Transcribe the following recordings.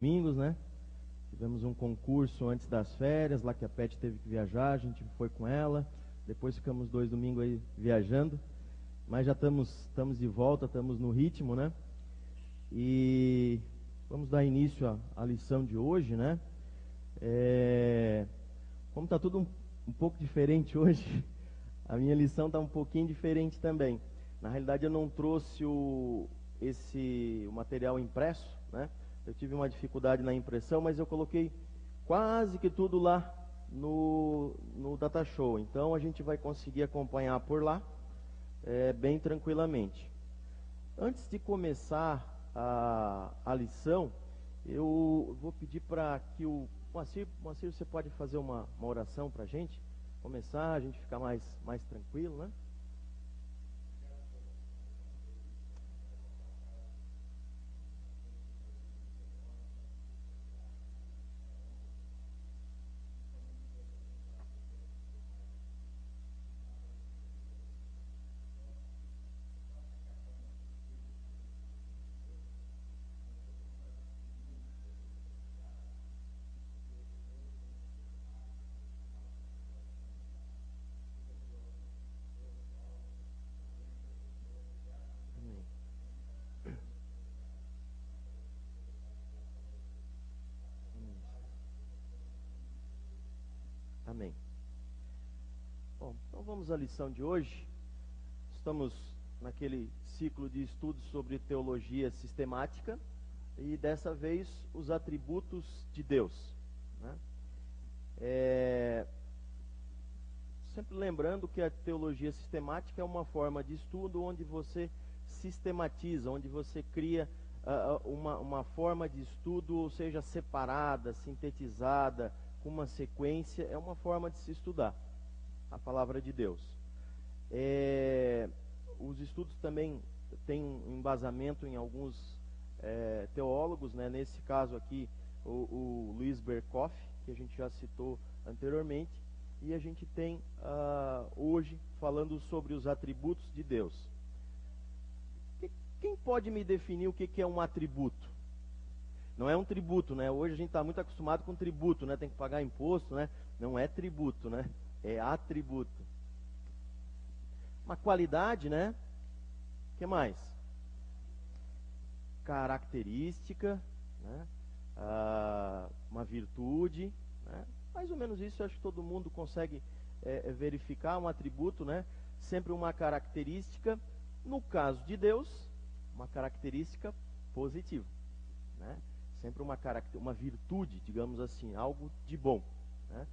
domingos, né? Tivemos um concurso antes das férias, lá que a Pet teve que viajar, a gente foi com ela. Depois ficamos 2 domingos aí viajando, mas já estamos de volta, estamos no ritmo, né? E vamos dar início à lição de hoje, né? Como está tudo um pouco diferente hoje, a minha lição está um pouquinho diferente também. Na realidade, eu não trouxe o material impresso, né? Eu tive uma dificuldade na impressão, mas eu coloquei quase que tudo lá no Data Show. Então a gente vai conseguir acompanhar por lá bem tranquilamente. Antes de começar a lição, eu vou pedir para que o Moacir, você pode fazer uma oração para a gente? Começar, a gente ficar mais tranquilo, né? Amém. Bom, então vamos à lição de hoje. Estamos naquele ciclo de estudos sobre teologia sistemática e dessa vez os atributos de Deus, né? Sempre lembrando que a teologia sistemática é uma forma de estudo onde você sistematiza, onde você cria uma forma de estudo, ou seja, separada, sintetizada, com uma sequência. É uma forma de se estudar a palavra de Deus. Os estudos também têm um embasamento em alguns teólogos, né? Nesse caso aqui, o Luiz Berkoff, que a gente já citou anteriormente, e a gente tem hoje falando sobre os atributos de Deus. Quem pode me definir o que é um atributo? Não é um tributo, né? Hoje a gente está muito acostumado com tributo, né? Tem que pagar imposto, né? Não é tributo, né? É atributo. Uma qualidade, né? O que mais? Característica, né? Uma virtude, né? Mais ou menos isso, eu acho que todo mundo consegue verificar um atributo, né? Sempre uma característica. No caso de Deus, uma característica positiva, né? Sempre uma virtude, digamos assim, algo de bom, né?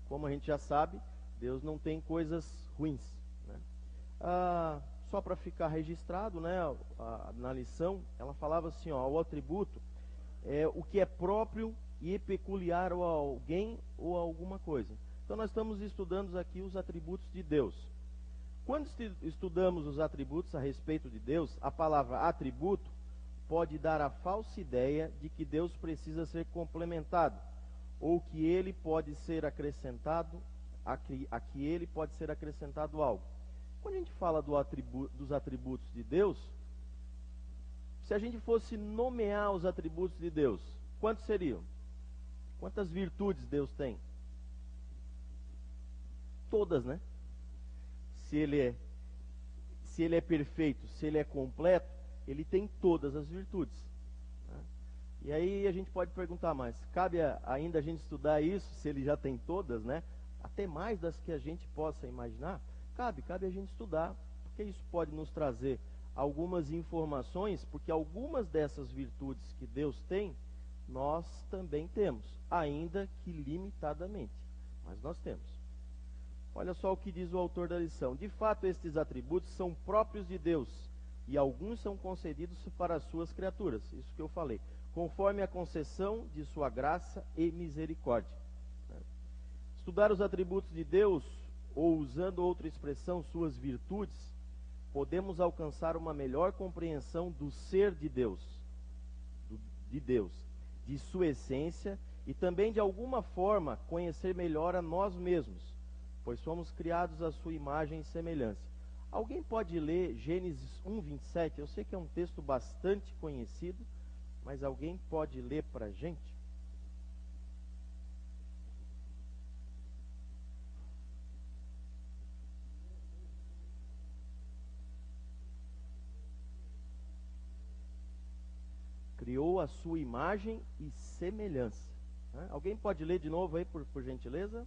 Como a gente já sabe, Deus não tem coisas ruins, né? Só para ficar registrado, né, na lição, ela falava assim, ó, o atributo é o que é próprio e peculiar a alguém ou a alguma coisa. Então nós estamos estudando aqui os atributos de Deus. Quando estudamos os atributos a respeito de Deus, a palavra atributo pode dar a falsa ideia de que Deus precisa ser complementado, ou que ele pode ser acrescentado, a que ele pode ser acrescentado algo. Quando a gente fala dos atributos de Deus, se a gente fosse nomear os atributos de Deus, quantos seriam? Quantas virtudes Deus tem? Todas, né? Se ele é perfeito, se ele é completo, ele tem todas as virtudes, né? E aí a gente pode perguntar mais, cabe ainda a gente estudar isso, se ele já tem todas, né? Até mais das que a gente possa imaginar? Cabe a gente estudar, porque isso pode nos trazer algumas informações, porque algumas dessas virtudes que Deus tem, nós também temos, ainda que limitadamente, mas nós temos. Olha só o que diz o autor da lição. De fato, estes atributos são próprios de Deus, e alguns são concedidos para as suas criaturas, isso que eu falei, conforme a concessão de sua graça e misericórdia. Estudar os atributos de Deus, ou usando outra expressão, suas virtudes, podemos alcançar uma melhor compreensão do ser de Deus, de sua essência, e também de alguma forma conhecer melhor a nós mesmos, pois somos criados à sua imagem e semelhança. Alguém pode ler Gênesis 1:27? Eu sei que é um texto bastante conhecido, mas alguém pode ler para a gente? Criou a sua imagem e semelhança. Alguém pode ler de novo aí, por gentileza?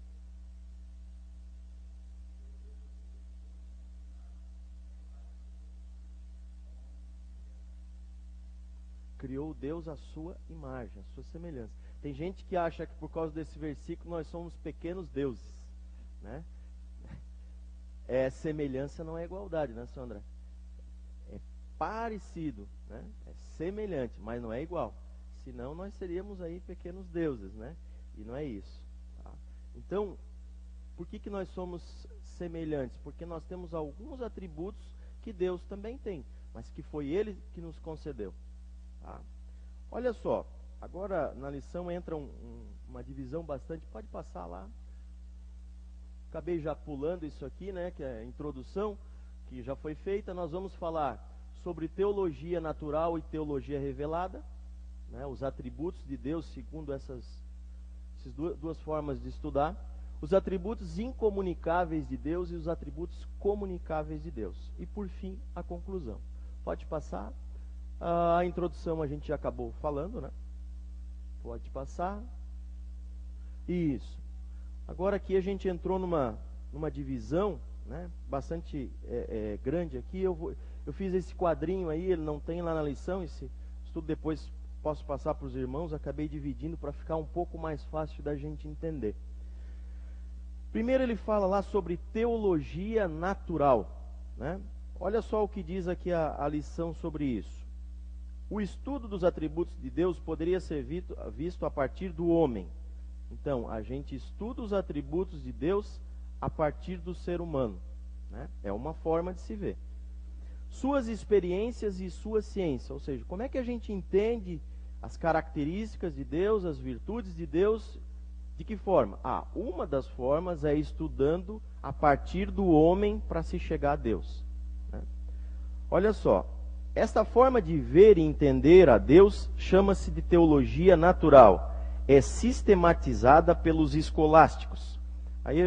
Criou Deus a sua imagem, a sua semelhança. Tem gente que acha que por causa desse versículo nós somos pequenos deuses, né? Semelhança não é igualdade, né, Sandra? É parecido, né? É semelhante, mas não é igual. Senão nós seríamos aí pequenos deuses, né? E não é isso. Tá? Então, por que nós somos semelhantes? Porque nós temos alguns atributos que Deus também tem, mas que foi Ele que nos concedeu. Tá? Olha só, agora na lição entra uma divisão bastante. Pode passar lá. Acabei já pulando isso aqui, né? Que é a introdução, que já foi feita. Nós vamos falar sobre teologia natural e teologia revelada, né? Os atributos de Deus segundo essas duas formas de estudar. Os atributos incomunicáveis de Deus e os atributos comunicáveis de Deus. E por fim, a conclusão. Pode passar. A introdução a gente já acabou falando, né? Pode passar. Isso. Agora aqui a gente entrou numa divisão, né? Bastante grande aqui. Eu fiz esse quadrinho aí, ele não tem lá na lição. Esse estudo depois posso passar para os irmãos. Acabei dividindo para ficar um pouco mais fácil da gente entender. Primeiro ele fala lá sobre teologia natural, né? Olha só o que diz aqui a lição sobre isso. O estudo dos atributos de Deus poderia ser visto a partir do homem. Então, a gente estuda os atributos de Deus a partir do ser humano, né? É uma forma de se ver. Suas experiências e sua ciência, ou seja, como é que a gente entende as características de Deus, as virtudes de Deus, de que forma? Uma das formas é estudando a partir do homem para se chegar a Deus, né? Olha só. Esta forma de ver e entender a Deus chama-se de teologia natural. É sistematizada pelos escolásticos. Aí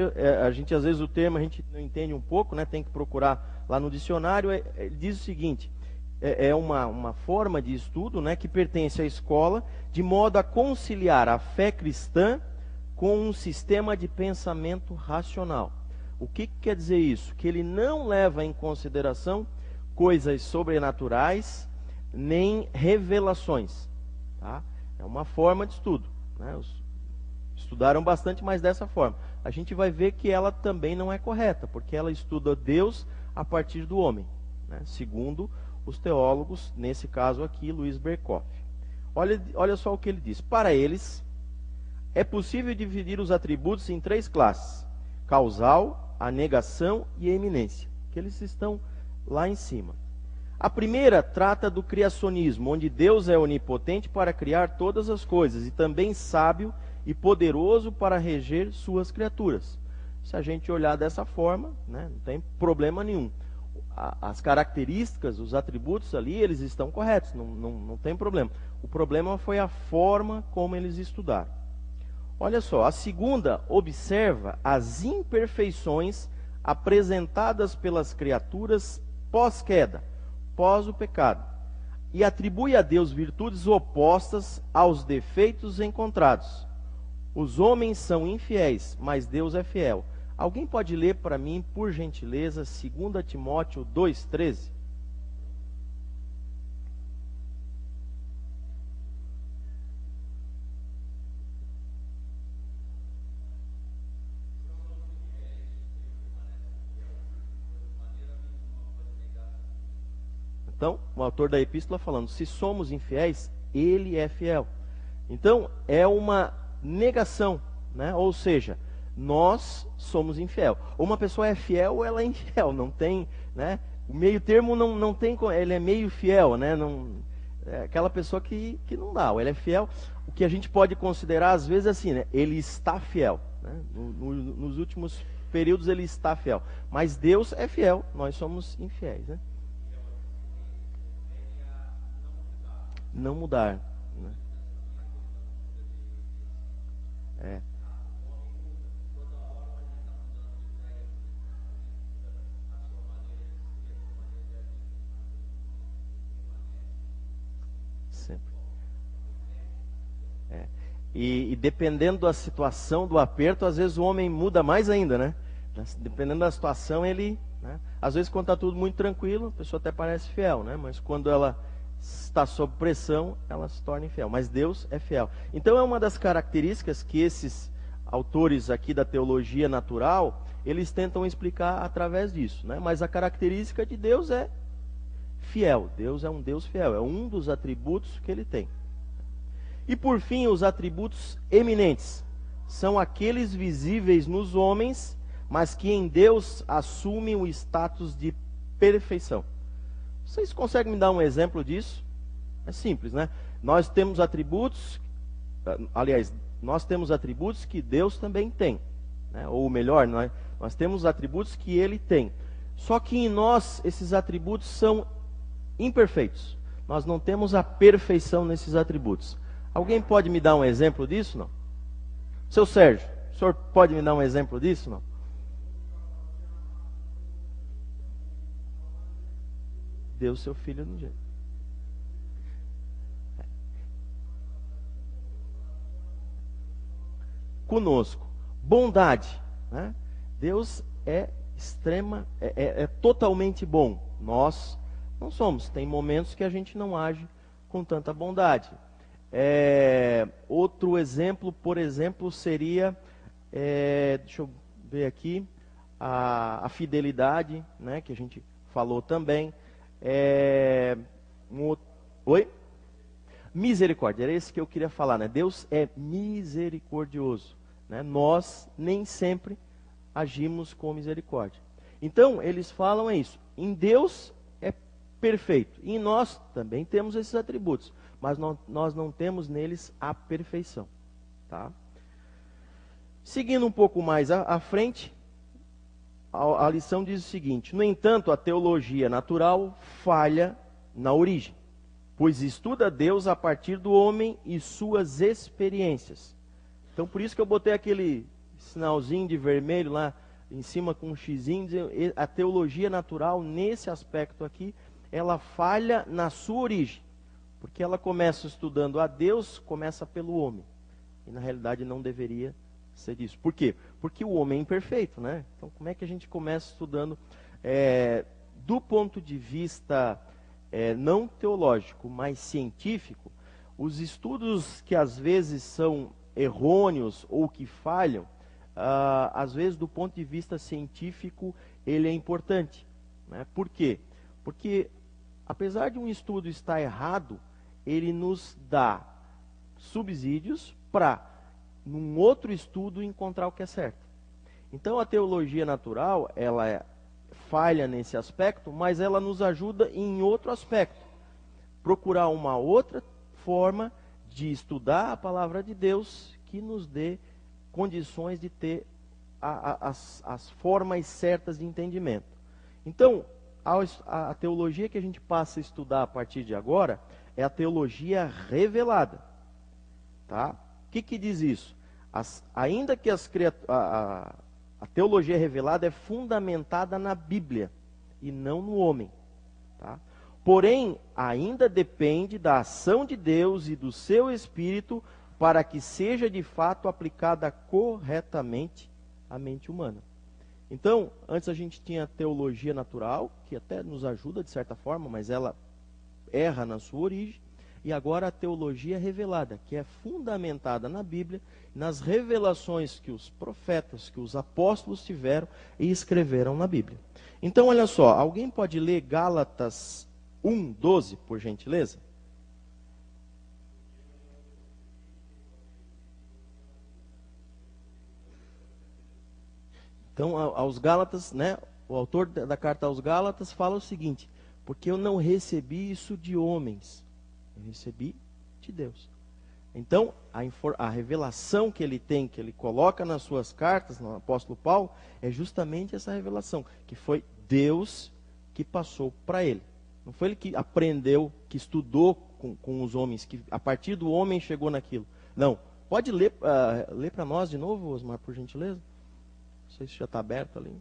a gente, às vezes, o termo a gente não entende um pouco, né? Tem que procurar lá no dicionário. Ele diz o seguinte: é uma forma de estudo, né, que pertence à escola, de modo a conciliar a fé cristã com um sistema de pensamento racional. O que quer dizer isso? Que ele não leva em consideração coisas sobrenaturais, nem revelações. Tá? É uma forma de estudo, né? Estudaram bastante, mas dessa forma. A gente vai ver que ela também não é correta, porque ela estuda Deus a partir do homem, né? Segundo os teólogos, nesse caso aqui, Luiz Berkoff. Olha só o que ele diz. Para eles, é possível dividir os atributos em 3 classes: causal, a negação e a eminência, que eles estão lá em cima. A primeira trata do criacionismo, onde Deus é onipotente para criar todas as coisas e também sábio e poderoso para reger suas criaturas. Se a gente olhar dessa forma, né, não tem problema nenhum. As características, os atributos ali, eles estão corretos, não tem problema. O problema foi a forma como eles estudaram. Olha só, a segunda observa as imperfeições apresentadas pelas criaturas pós-queda, pós o pecado, e atribui a Deus virtudes opostas aos defeitos encontrados. Os homens são infiéis, mas Deus é fiel. Alguém pode ler para mim, por gentileza, 2 Timóteo 2,13? Então, o autor da epístola falando, se somos infiéis, ele é fiel. Então, é uma negação, né? Ou seja, nós somos infiel. Ou uma pessoa é fiel ou ela é infiel, não tem, né? O meio termo não tem, ele é meio fiel, né? Não, é aquela pessoa que não dá, ou ele é fiel. O que a gente pode considerar às vezes assim, né? Ele está fiel, né? Nos últimos períodos ele está fiel. Mas Deus é fiel, nós somos infiéis, né? Não mudar. né? É. Sempre. É. E dependendo da situação, do aperto, às vezes o homem muda mais ainda, né? Dependendo da situação, ele... né? Às vezes, quando está tudo muito tranquilo, a pessoa até parece fiel, né? Mas quando ela está sob pressão, ela se torna infiel. Mas Deus é fiel. Então, é uma das características que esses autores aqui da teologia natural, eles tentam explicar através disso, né? Mas a característica de Deus é fiel. Deus é um Deus fiel. É um dos atributos que ele tem. E por fim, os atributos eminentes são aqueles visíveis nos homens, mas que em Deus assumem o status de perfeição. Vocês conseguem me dar um exemplo disso? É simples, né? Nós temos atributos, aliás, nós temos atributos que Deus também tem, né? Ou melhor, nós temos atributos que Ele tem. Só que em nós, esses atributos são imperfeitos. Nós não temos a perfeição nesses atributos. Alguém pode me dar um exemplo disso, não? Seu Sérgio, o senhor pode me dar um exemplo disso, não? Deu seu filho no jeito. Conosco. Bondade, né? Deus é totalmente bom. Nós não somos. Tem momentos que a gente não age com tanta bondade. Outro exemplo, por exemplo, seria, deixa eu ver aqui, a fidelidade, né, que a gente falou também. Oi? Misericórdia, era esse que eu queria falar, né? Deus é misericordioso, né? Nós nem sempre agimos com misericórdia. Então, eles falam isso. Em Deus é perfeito. E em nós também temos esses atributos. Mas nós não temos neles a perfeição. Tá? Seguindo um pouco mais à frente, a lição diz o seguinte: no entanto, a teologia natural falha na origem, pois estuda Deus a partir do homem e suas experiências. Então, por isso que eu botei aquele sinalzinho de vermelho lá em cima com um xizinho, a teologia natural, nesse aspecto aqui, ela falha na sua origem, porque ela começa estudando a Deus, começa pelo homem, e na realidade não deveria ser isso. Por quê? Porque o homem é imperfeito, né? Então, como é que a gente começa estudando do ponto de vista não teológico, mas científico? Os estudos que às vezes são errôneos ou que falham, às vezes do ponto de vista científico ele é importante, né? Por quê? Porque apesar de um estudo estar errado, ele nos dá subsídios para, num outro estudo, encontrar o que é certo. Então, a teologia natural, ela falha nesse aspecto, mas ela nos ajuda em outro aspecto. Procurar uma outra forma de estudar a palavra de Deus que nos dê condições de ter as formas certas de entendimento. Então, a teologia que a gente passa a estudar a partir de agora é a teologia revelada. Tá? O que diz isso? Ainda que a teologia revelada é fundamentada na Bíblia e não no homem. Tá? Porém, ainda depende da ação de Deus e do seu Espírito para que seja de fato aplicada corretamente à mente humana. Então, antes a gente tinha a teologia natural, que até nos ajuda de certa forma, mas ela erra na sua origem. E agora a teologia revelada, que é fundamentada na Bíblia, nas revelações que os profetas, que os apóstolos tiveram e escreveram na Bíblia. Então, olha só, alguém pode ler Gálatas 1:12, por gentileza? Então, aos Gálatas, né, o autor da carta aos Gálatas fala o seguinte: porque eu não recebi isso de homens, eu recebi de Deus. Então, a revelação que ele tem, que ele coloca nas suas cartas, no apóstolo Paulo, é justamente essa revelação, que foi Deus que passou para ele. Não foi ele que aprendeu, que estudou com os homens, que a partir do homem chegou naquilo. Não. Pode ler para nós de novo, Osmar, por gentileza? Não sei se já está aberto ali.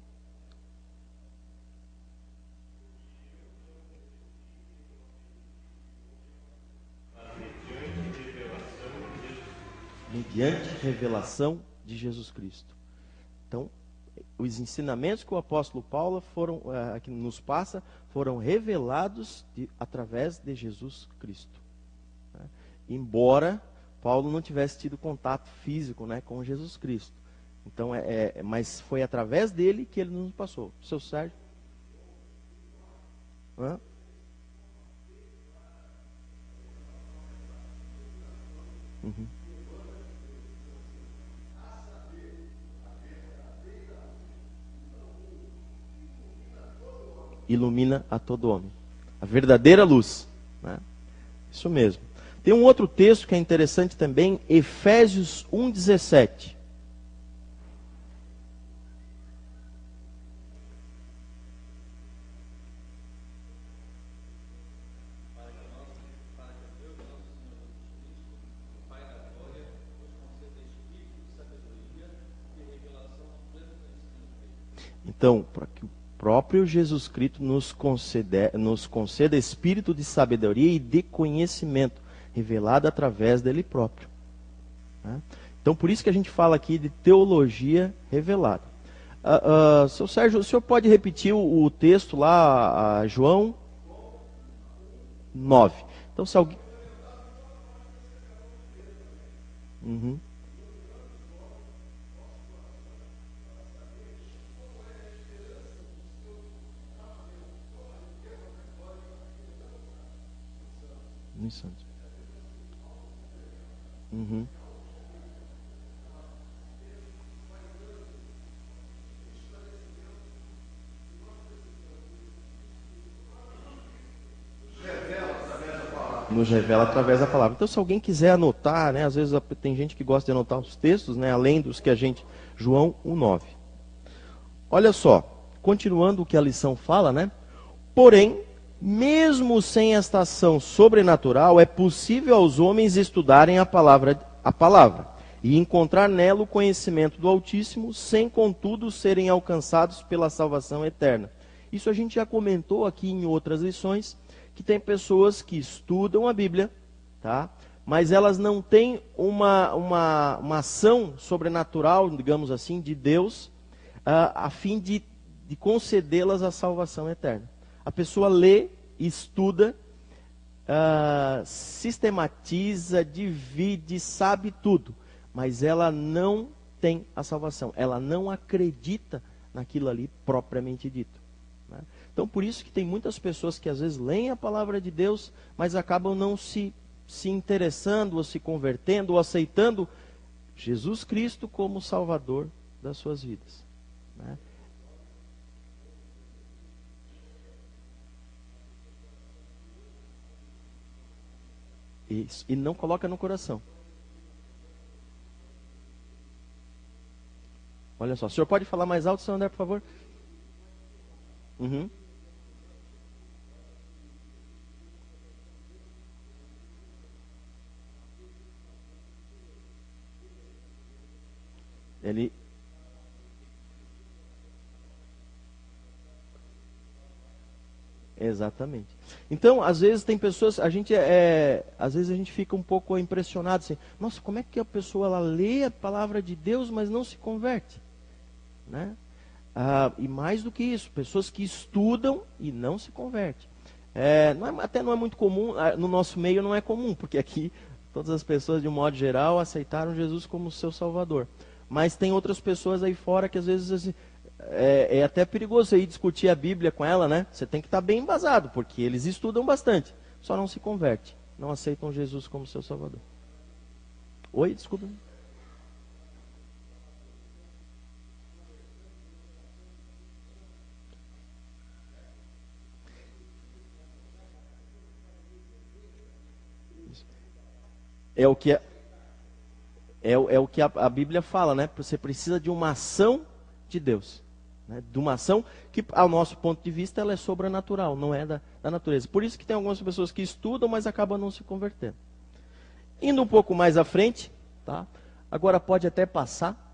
Mediante revelação de Jesus Cristo. Então, os ensinamentos que o apóstolo Paulo que nos passa foram revelados através de Jesus Cristo. Né? Embora Paulo não tivesse tido contato físico, né, com Jesus Cristo. Então, mas foi através dele que ele nos passou. Seu Sérgio? Hã? Uhum. Ilumina a todo homem. A verdadeira luz. Né? Isso mesmo. Tem um outro texto que é interessante também, Efésios 1,17. Então, para que o próprio Jesus Cristo nos conceda espírito de sabedoria e de conhecimento, revelado através dele próprio. Né? Então, por isso que a gente fala aqui de teologia revelada. Seu Sérgio, o senhor pode repetir o texto lá, João 9. Então, se alguém... Uhum. Santos. Uhum. Nos revela através da palavra. Então, se alguém quiser anotar, né, às vezes tem gente que gosta de anotar os textos, né, além dos que a gente... João 1,9. Olha só, continuando o que a lição fala, né? Porém, mesmo sem esta ação sobrenatural, é possível aos homens estudarem a palavra e encontrar nela o conhecimento do Altíssimo, sem contudo serem alcançados pela salvação eterna. Isso a gente já comentou aqui em outras lições, que tem pessoas que estudam a Bíblia, tá? Mas elas não têm uma ação sobrenatural, digamos assim, de Deus, a fim de concedê-las a salvação eterna. A pessoa lê, estuda, sistematiza, divide, sabe tudo, mas ela não tem a salvação. Ela não acredita naquilo ali propriamente dito. Né? Então, por isso que tem muitas pessoas que às vezes leem a palavra de Deus, mas acabam não se interessando, ou se convertendo, ou aceitando Jesus Cristo como Salvador das suas vidas. Né? Isso. E não coloca no coração. Olha só, o senhor pode falar mais alto, senhor André, por favor? Uhum. Ele... Exatamente. Então, às vezes tem pessoas, às vezes a gente fica um pouco impressionado assim, nossa, como é que a pessoa ela lê a palavra de Deus, mas não se converte? Né? E mais do que isso, pessoas que estudam e não se convertem. Até não é muito comum, no nosso meio não é comum, porque aqui todas as pessoas, de um modo geral, aceitaram Jesus como seu Salvador. Mas tem outras pessoas aí fora que às vezes assim, é até perigoso você ir discutir a Bíblia com ela, né? Você tem que estar bem embasado, porque eles estudam bastante, só não se convertem, não aceitam Jesus como seu Salvador. Oi, desculpa. É o que a Bíblia fala, né? Você precisa de uma ação de Deus. né, de uma ação que, ao nosso ponto de vista, ela é sobrenatural, não é da natureza. Por isso que tem algumas pessoas que estudam, mas acabam não se convertendo. Indo um pouco mais à frente, tá? Agora pode até passar.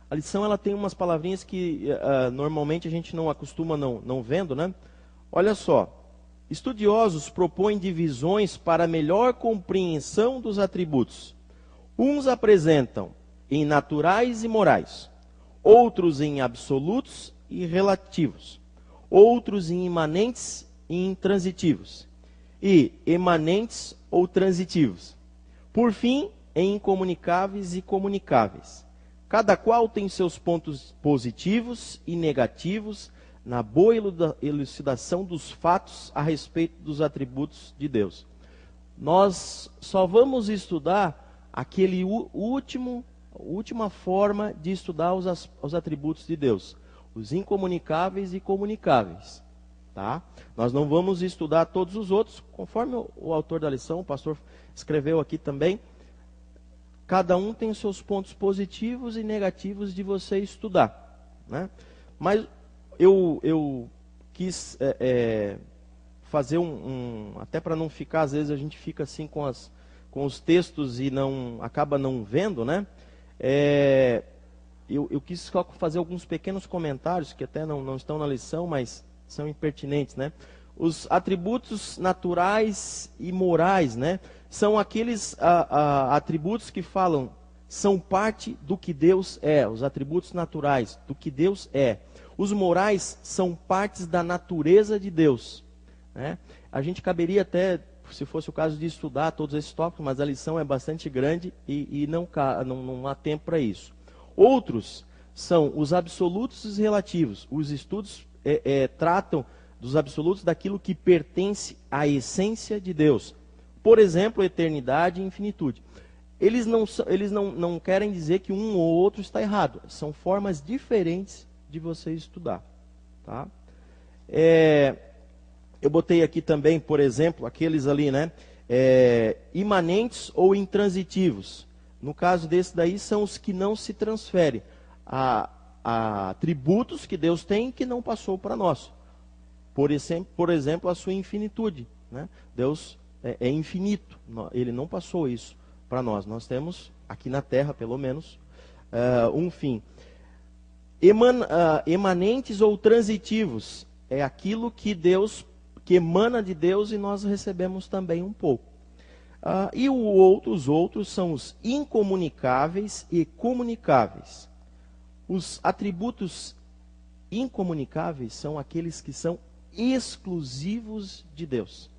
A lição ela tem umas palavrinhas que normalmente a gente não acostuma não vendo, né? Olha só. Estudiosos propõem divisões para melhor compreensão dos atributos. Uns apresentam em naturais e morais, outros em absolutos e relativos, outros em imanentes e intransitivos, e emanentes ou transitivos. Por fim, em incomunicáveis e comunicáveis. Cada qual tem seus pontos positivos e negativos na boa elucidação dos fatos a respeito dos atributos de Deus. Nós só vamos estudar aquele última forma de estudar os atributos de Deus, os incomunicáveis e comunicáveis. Tá? Nós não vamos estudar todos os outros, conforme o autor da lição, o pastor escreveu aqui também. Cada um tem seus pontos positivos e negativos de você estudar, né? Mas eu quis fazer até para não ficar, às vezes a gente fica assim com os textos e acaba não vendo, né? Eu quis só fazer alguns pequenos comentários que até não estão na lição, mas são impertinentes, né? Os atributos naturais e morais, né? São aqueles atributos que são parte do que Deus é, os atributos naturais, do que Deus é. Os morais são partes da natureza de Deus, né? A gente caberia até, se fosse o caso, de estudar todos esses tópicos, mas a lição é bastante grande e não há tempo para isso. Outros são os absolutos e os relativos. Os estudos tratam dos absolutos daquilo que pertence à essência de Deus. Por exemplo, eternidade e infinitude. Eles não querem dizer que um ou outro está errado. São formas diferentes de você estudar. Tá? Eu botei aqui também, por exemplo, aqueles ali, né? Imanentes ou intransitivos. No caso desse daí, são os que não se transferem. A atributos que Deus tem que não passou para nós. Por exemplo, a sua infinitude, né? Deus é infinito, ele não passou isso para nós. Nós temos, aqui na Terra pelo menos, um fim. Emanentes ou transitivos, é aquilo que emana de Deus e nós recebemos também um pouco. E os outros são os incomunicáveis e comunicáveis. Os atributos incomunicáveis são aqueles que são exclusivos de Deus,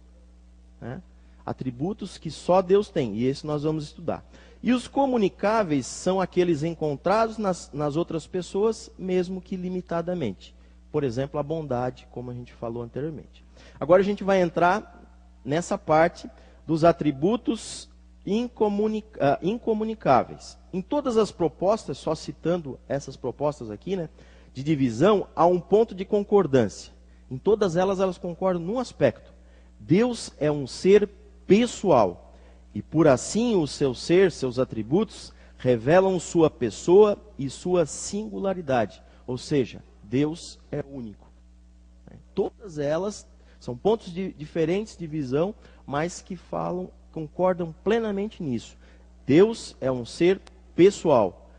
né? Atributos que só Deus tem, e esse nós vamos estudar. E os comunicáveis são aqueles encontrados nas outras pessoas, mesmo que limitadamente. Por exemplo, a bondade, como a gente falou anteriormente. Agora a gente vai entrar nessa parte dos atributos incomunicáveis. Em todas as propostas, só citando essas propostas aqui, né, de divisão, há um ponto de concordância. Em todas elas concordam num aspecto. Deus é um ser pessoal. E por assim o seu ser, seus atributos, revelam sua pessoa e sua singularidade. Ou seja, Deus é único. Todas elas são pontos diferentes de visão, mas que concordam plenamente nisso. Deus é um ser pessoal.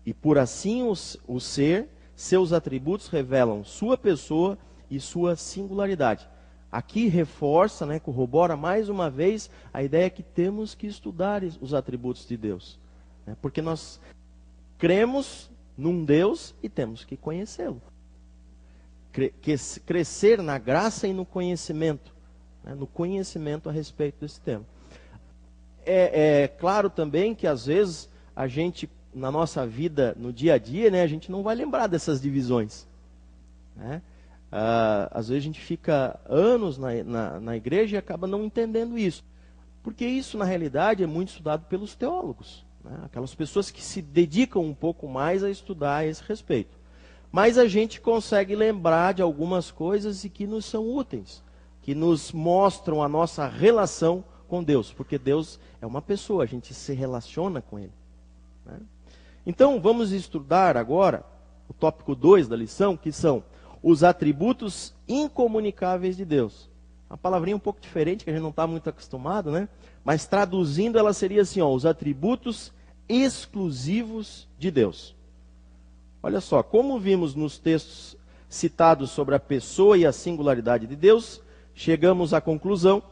E por assim o ser, seus atributos revelam sua pessoa e sua singularidade. Aqui reforça, né, corrobora mais uma vez a ideia que temos que estudar os atributos de Deus. Né, porque nós cremos num Deus e temos que conhecê-lo. Crescer na graça e no conhecimento. Né, no conhecimento a respeito desse tema. É claro também que às vezes a gente, na nossa vida, no dia a dia, né, a gente não vai lembrar dessas divisões. Né? Às vezes a gente fica anos na igreja e acaba não entendendo isso. Porque isso, na realidade, é muito estudado pelos teólogos. Né? Aquelas pessoas que se dedicam um pouco mais a estudar a esse respeito. Mas a gente consegue lembrar de algumas coisas e que nos são úteis. Que nos mostram a nossa relação com Deus. Porque Deus é uma pessoa, a gente se relaciona com Ele. Né? Então, vamos estudar agora o tópico 2 da lição, que são os atributos incomunicáveis de Deus. Uma palavrinha um pouco diferente, que a gente não está muito acostumado, né? Mas traduzindo, ela seria assim, ó, os atributos exclusivos de Deus. Olha só, como vimos nos textos citados sobre a pessoa e a singularidade de Deus, chegamos à conclusão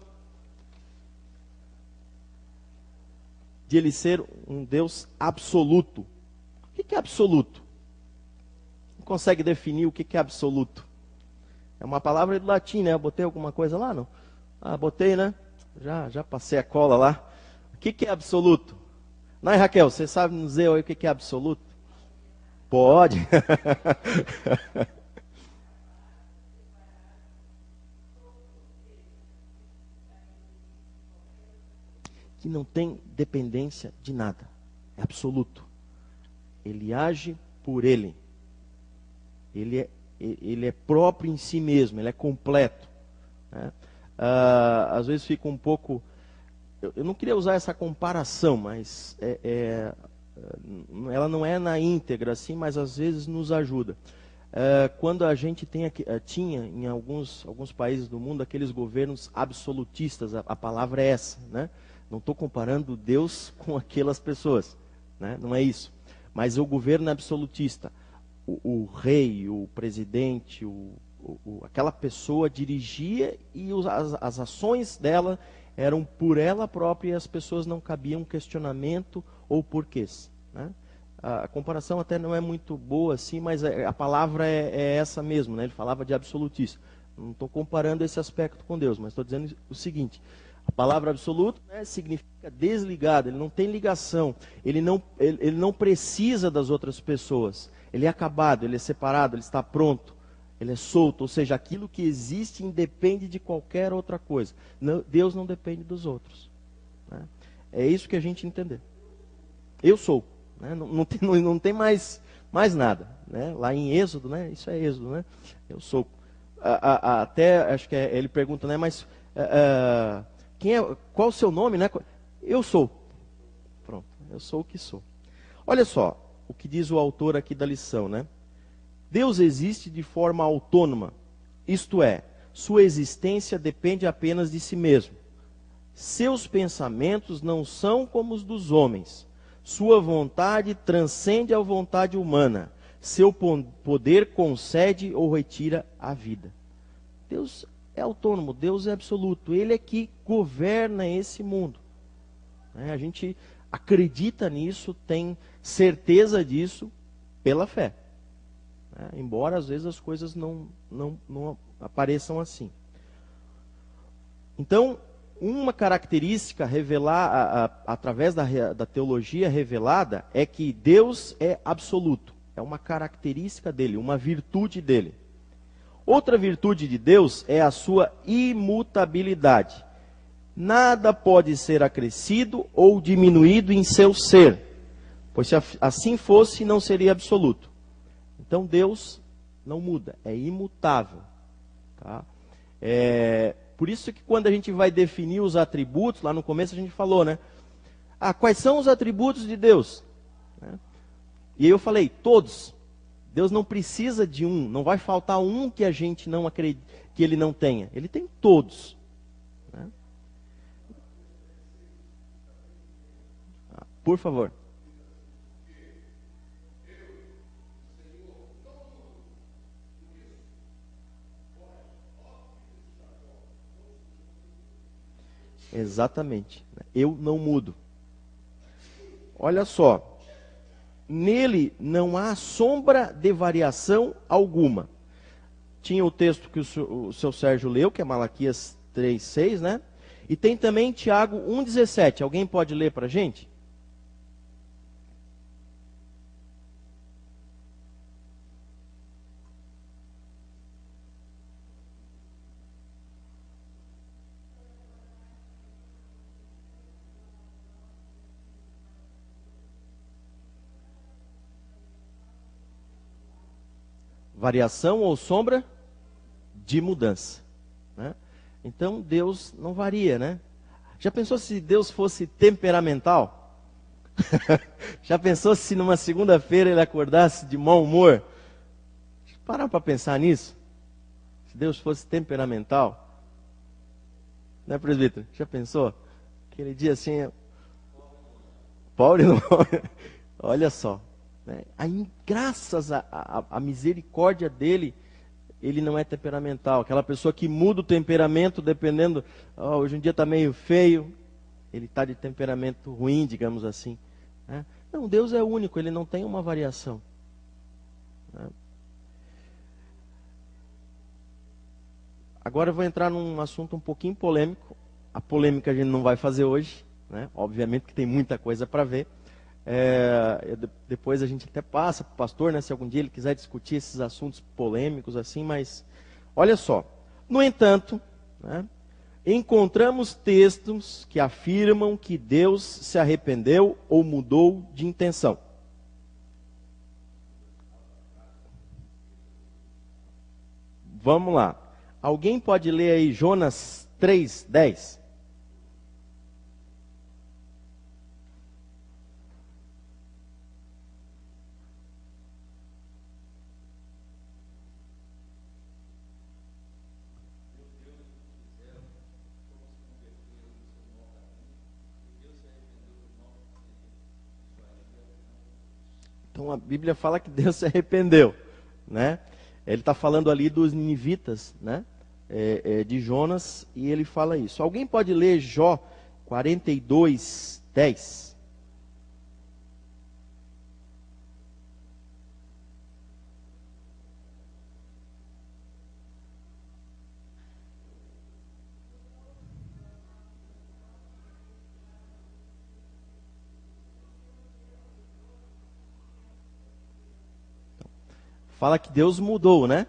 de ele ser um Deus absoluto. O que é absoluto? Não consegue definir o que é absoluto? É uma palavra do latim, né? Eu botei alguma coisa lá, não? Ah, botei, né? Já passei a cola lá. O que é absoluto? Não é, Raquel? Você sabe nos dizer aí o que é absoluto? Pode. Que não tem dependência de nada. É absoluto. Ele age por ele. Ele é próprio em si mesmo, ele é completo. Né? Às vezes fica um pouco... Eu não queria usar essa comparação, mas ela não é na íntegra, assim, mas às vezes nos ajuda. Quando a gente tinha em alguns países do mundo aqueles governos absolutistas, a palavra é essa, né? Não estou comparando Deus com aquelas pessoas, né? Não é isso. Mas o governo absolutista, o rei, o presidente, aquela pessoa dirigia e as ações dela eram por ela própria e as pessoas não cabiam questionamento ou porquês. Né? A comparação até não é muito boa assim, mas a palavra é essa mesmo, né? Ele falava de absolutista. Não estou comparando esse aspecto com Deus, mas estou dizendo o seguinte: a palavra absoluto, né, significa desligado, ele não tem ligação, ele não precisa das outras pessoas, ele é acabado, ele é separado, ele está pronto, ele é solto, ou seja, aquilo que existe independe de qualquer outra coisa. Deus não depende dos outros. Né? É isso que a gente entender. Eu sou, né? Não tem mais nada. Né? Lá em Êxodo, né? Isso é Êxodo, né? Eu sou. Até, acho que ele pergunta, né? Mas qual o seu nome, né? Eu sou. Pronto, eu sou o que sou. Olha só o que diz o autor aqui da lição, né? Deus existe de forma autônoma, isto é, sua existência depende apenas de si mesmo. Seus pensamentos não são como os dos homens. Sua vontade transcende a vontade humana. Seu poder concede ou retira a vida. Deus é autônomo, Deus é absoluto. Ele é que governa esse mundo. A gente acredita nisso, tem certeza disso pela fé. Embora às vezes as coisas não apareçam assim. Então, uma característica revelada através da teologia revelada é que Deus é absoluto. É uma característica dele, uma virtude dele. Outra virtude de Deus é a sua imutabilidade. Nada pode ser acrescido ou diminuído em seu ser, pois se assim fosse, não seria absoluto. Então Deus não muda, é imutável. Tá? Por isso que quando a gente vai definir os atributos, lá no começo a gente falou, né? Quais são os atributos de Deus? E aí eu falei, todos. Deus não precisa de um, não vai faltar um que a gente não acredita, que ele não tenha. Ele tem todos. Né? Por favor. Exatamente. Eu não mudo. Olha só. Nele não há sombra de variação alguma. Tinha o texto que o seu Sérgio leu, que é Malaquias 3:6, né? E tem também Tiago 1:17. Alguém pode ler para a gente? Variação ou sombra de mudança. Né? Então Deus não varia, né? Já pensou se Deus fosse temperamental? Já pensou se numa segunda-feira ele acordasse de mau humor? Parar para pensar nisso? Se Deus fosse temperamental, né, presbítero? Já pensou? Aquele dia assim, pobre não. Olha só, né? Aí, graças à misericórdia dele, ele não é temperamental. Aquela pessoa que muda o temperamento dependendo, hoje em dia está meio feio, ele está de temperamento ruim, digamos assim, né? Não, Deus é único, ele não tem uma variação, né? Agora eu vou entrar num assunto um pouquinho polêmico. A polêmica a gente não vai fazer hoje, né? Obviamente que tem muita coisa para ver. Depois a gente até passa para o pastor, né, se algum dia ele quiser discutir esses assuntos polêmicos assim, mas olha só. No entanto, né, encontramos textos que afirmam que Deus se arrependeu ou mudou de intenção. Vamos lá. Alguém pode ler aí Jonas 3:10? Então a Bíblia fala que Deus se arrependeu, né? Ele está falando ali dos ninivitas, né? De Jonas, e ele fala isso. Alguém pode ler Jó 42:10? Fala que Deus mudou, né?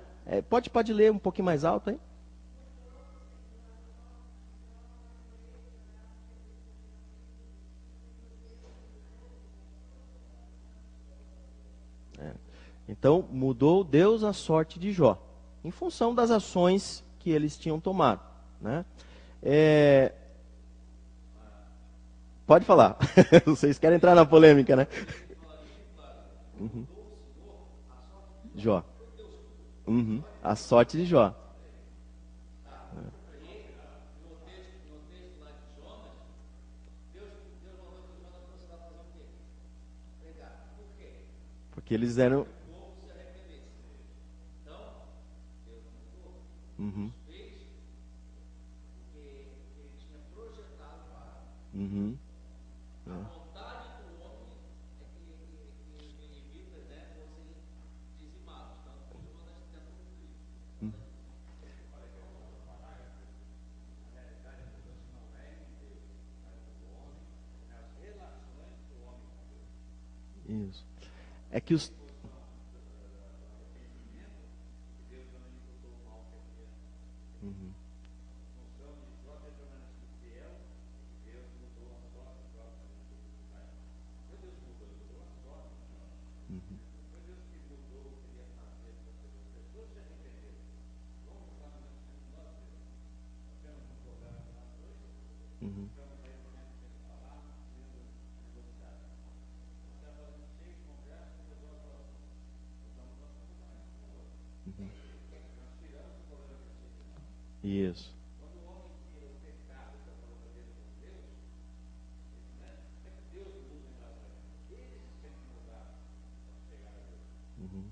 Pode ler um pouquinho mais alto aí? Então, mudou Deus a sorte de Jó, em função das ações que eles tinham tomado, né? É, Pode falar. Vocês querem entrar na polêmica, né? Uhum. Jó. Uhum. A sorte de Jó. Porque eles eram. Uhum. Uhum. Isso. É que os. Uhum. Uhum. Isso. Uhum.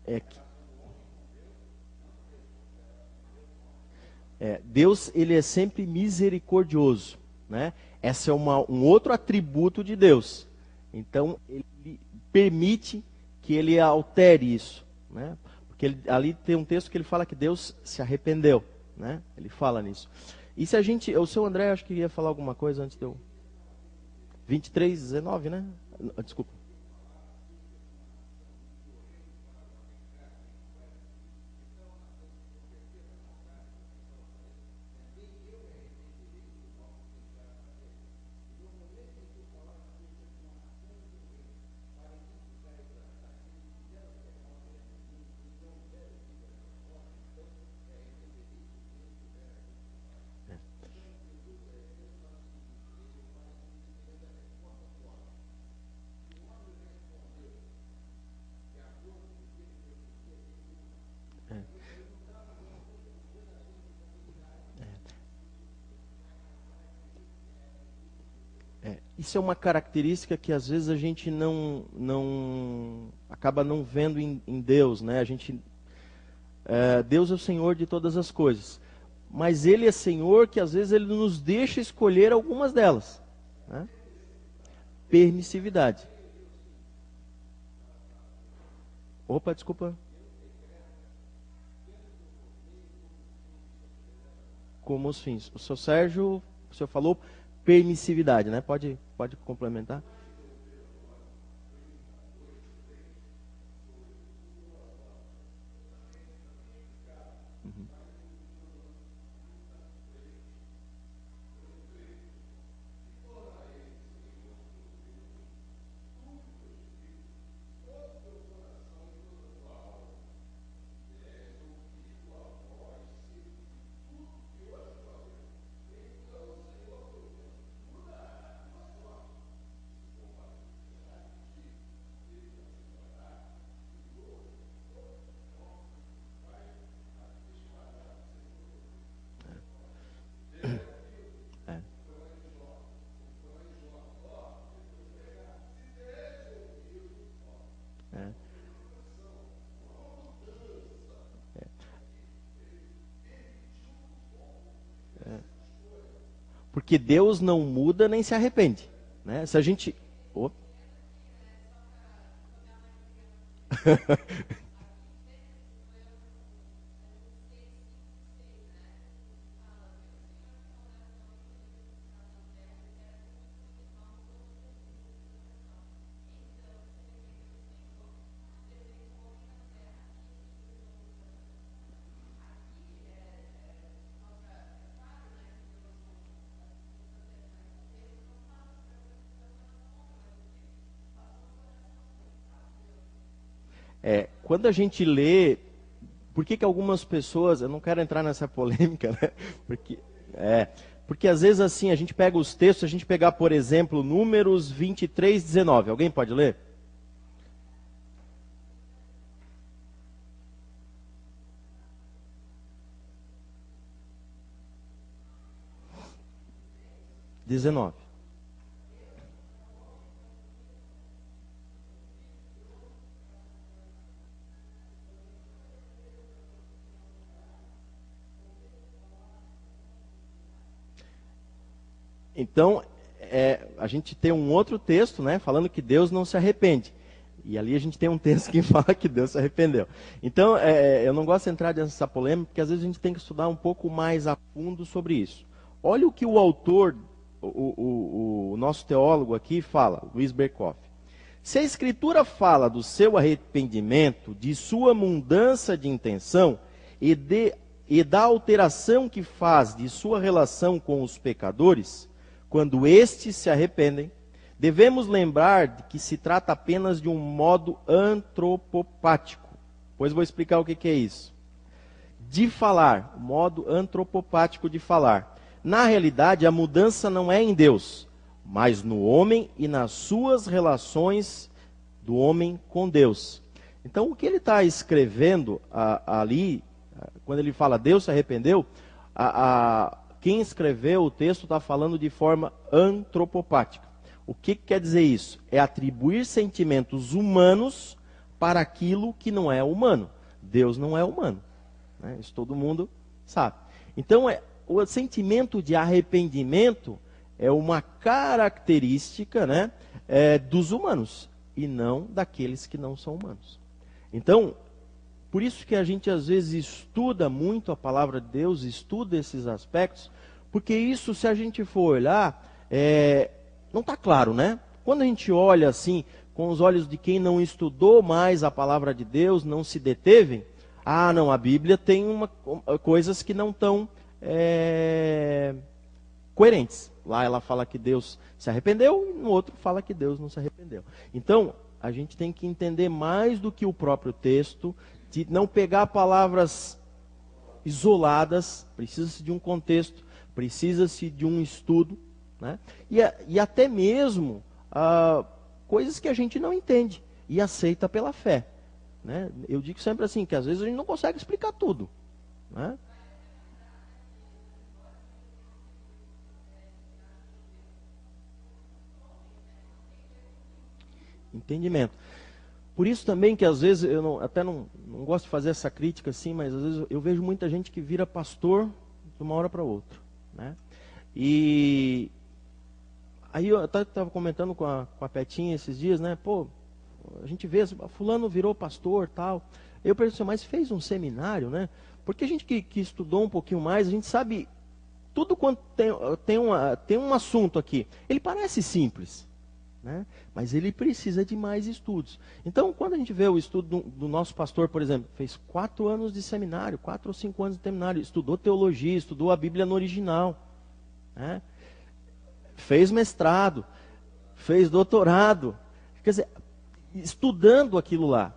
É que Deus, ele é sempre misericordioso, né? Esse é um outro atributo de Deus. Então, ele permite que ele altere isso, né? Porque ali tem um texto que ele fala que Deus se arrependeu, né? Ele fala nisso. E se a gente, o seu André, acho que ia falar alguma coisa antes de eu... 23:19, né? Desculpa. Isso é uma característica que às vezes a gente acaba não vendo em Deus, né? Deus é o Senhor de todas as coisas, mas Ele é Senhor que às vezes Ele nos deixa escolher algumas delas, né? Permissividade. Opa, desculpa. Como os fins. O seu Sérgio, o senhor falou permissividade, né? Pode complementar? É. É. Porque Deus não muda nem se arrepende, né? Se a gente... Opa. Quando a gente lê, por que algumas pessoas, eu não quero entrar nessa polêmica, né? Porque às vezes assim, a gente pega os textos, a gente pegar, por exemplo, Números 23, 19. Alguém pode ler? XIX. Então, a gente tem um outro texto, né, falando que Deus não se arrepende. E ali a gente tem um texto que fala que Deus se arrependeu. Então, eu não gosto de entrar nessa polêmica, porque às vezes a gente tem que estudar um pouco mais a fundo sobre isso. Olha o que o autor, o nosso teólogo aqui fala, Luiz Berkoff. Se a Escritura fala do seu arrependimento, de sua mudança de intenção e da alteração que faz de sua relação com os pecadores, quando estes se arrependem, devemos lembrar de que se trata apenas de um modo antropopático. Pois vou explicar o que é isso. De falar, modo antropopático de falar. Na realidade, a mudança não é em Deus, mas no homem e nas suas relações do homem com Deus. Então, o que ele está escrevendo ali, quando ele fala Deus se arrependeu, quem escreveu o texto está falando de forma antropopática. O que quer dizer isso? É atribuir sentimentos humanos para aquilo que não é humano. Deus não é humano, né? Isso todo mundo sabe. Então, o sentimento de arrependimento é uma característica, né, dos humanos e não daqueles que não são humanos. Então, por isso que a gente às vezes estuda muito a palavra de Deus, estuda esses aspectos, porque isso, se a gente for olhar, não está claro, né? Quando a gente olha assim, com os olhos de quem não estudou mais a palavra de Deus, não se deteve, não, a Bíblia tem coisas que não estão coerentes. Lá ela fala que Deus se arrependeu, e no outro fala que Deus não se arrependeu. Então, a gente tem que entender mais do que o próprio texto, de não pegar palavras isoladas, precisa-se de um contexto, precisa-se de um estudo, né? E até mesmo coisas que a gente não entende e aceita pela fé, né? Eu digo sempre assim, que às vezes a gente não consegue explicar tudo, né? Entendimento. Por isso também que às vezes, eu até não gosto de fazer essa crítica assim, mas às vezes eu vejo muita gente que vira pastor de uma hora para outra, né? E aí eu até estava comentando com a Petinha esses dias, né? Pô, a gente vê, fulano virou pastor, tal. Eu pensei, mas fez um seminário, né? Porque a gente que estudou um pouquinho mais, a gente sabe tudo quanto tem um assunto aqui. Ele parece simples, né? Mas ele precisa de mais estudos. Então, quando a gente vê o estudo do nosso pastor, por exemplo, fez 4 anos de seminário, 4 ou 5 anos de seminário, estudou teologia, estudou a Bíblia no original, né? Fez mestrado, fez doutorado, quer dizer, estudando aquilo lá.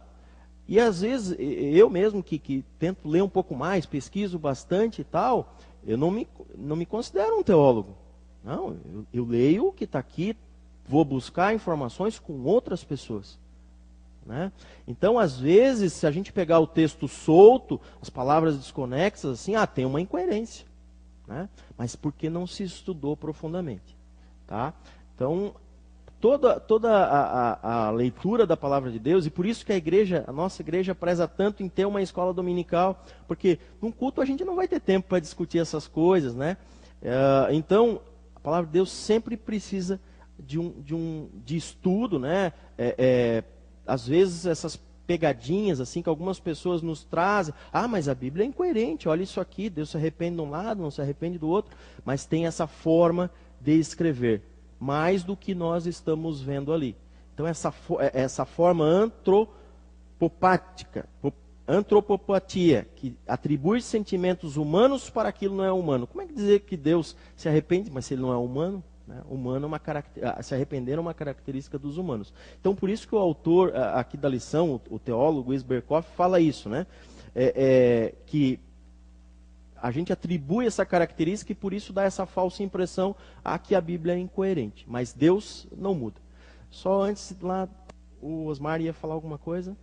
E às vezes, eu mesmo que tento ler um pouco mais, pesquiso bastante e tal, eu não me considero um teólogo. Não, eu leio o que está aqui, vou buscar informações com outras pessoas, né? Então, às vezes, se a gente pegar o texto solto, as palavras desconexas, assim, tem uma incoerência, né? Mas porque não se estudou profundamente, tá? Então, toda a leitura da palavra de Deus, e por isso que a nossa igreja preza tanto em ter uma escola dominical, porque num culto a gente não vai ter tempo para discutir essas coisas, né? Então, a palavra de Deus sempre precisa de estudo, né? Às vezes essas pegadinhas assim que algumas pessoas nos trazem, mas a Bíblia é incoerente, olha isso aqui, Deus se arrepende de um lado, não se arrepende do outro, mas tem essa forma de escrever, mais do que nós estamos vendo ali. Então essa forma antropopatia, que atribui sentimentos humanos para aquilo que não é humano. Como é que dizer que Deus se arrepende, mas se ele não é humano? Né? Humano se arrepender é uma característica dos humanos. Então, por isso que o autor aqui da lição, o teólogo Isberkoff, fala isso, né? Que a gente atribui essa característica e por isso dá essa falsa impressão que a Bíblia é incoerente. Mas Deus não muda. Só antes lá, o Osmar ia falar alguma coisa?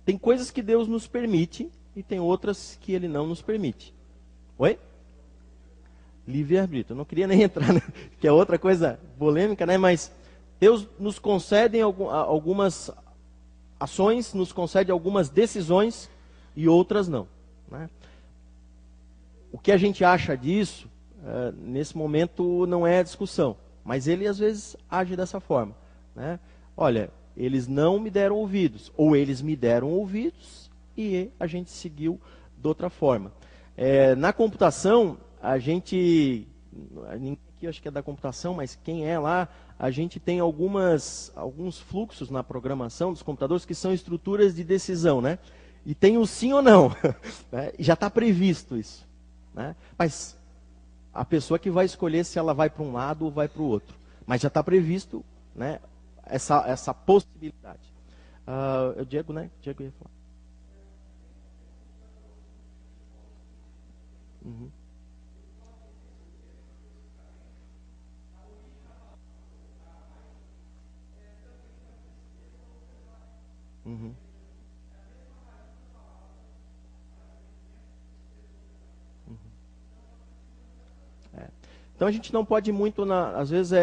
Tem coisas que Deus nos permite e tem outras que Ele não nos permite. Oi? Livre-arbítrio. Eu não queria nem entrar, né? Que é outra coisa polêmica, né? Mas Deus nos concede algumas ações, nos concede algumas decisões e outras não, né? O que a gente acha disso, nesse momento, não é discussão. Mas Ele, às vezes, age dessa forma, né? Olha, eles não me deram ouvidos, ou eles me deram ouvidos e a gente seguiu de outra forma. Na computação, ninguém aqui acho que é da computação, mas quem é lá, a gente tem alguns fluxos na programação dos computadores que são estruturas de decisão, né? E tem o sim ou não, né? Já está previsto isso, né? Mas a pessoa que vai escolher se ela vai para um lado ou vai para o outro, mas já está previsto, né? Essa possibilidade. O Diego, né? Diego ia falar. Uhum. Uhum. Então a gente não pode muito, às vezes,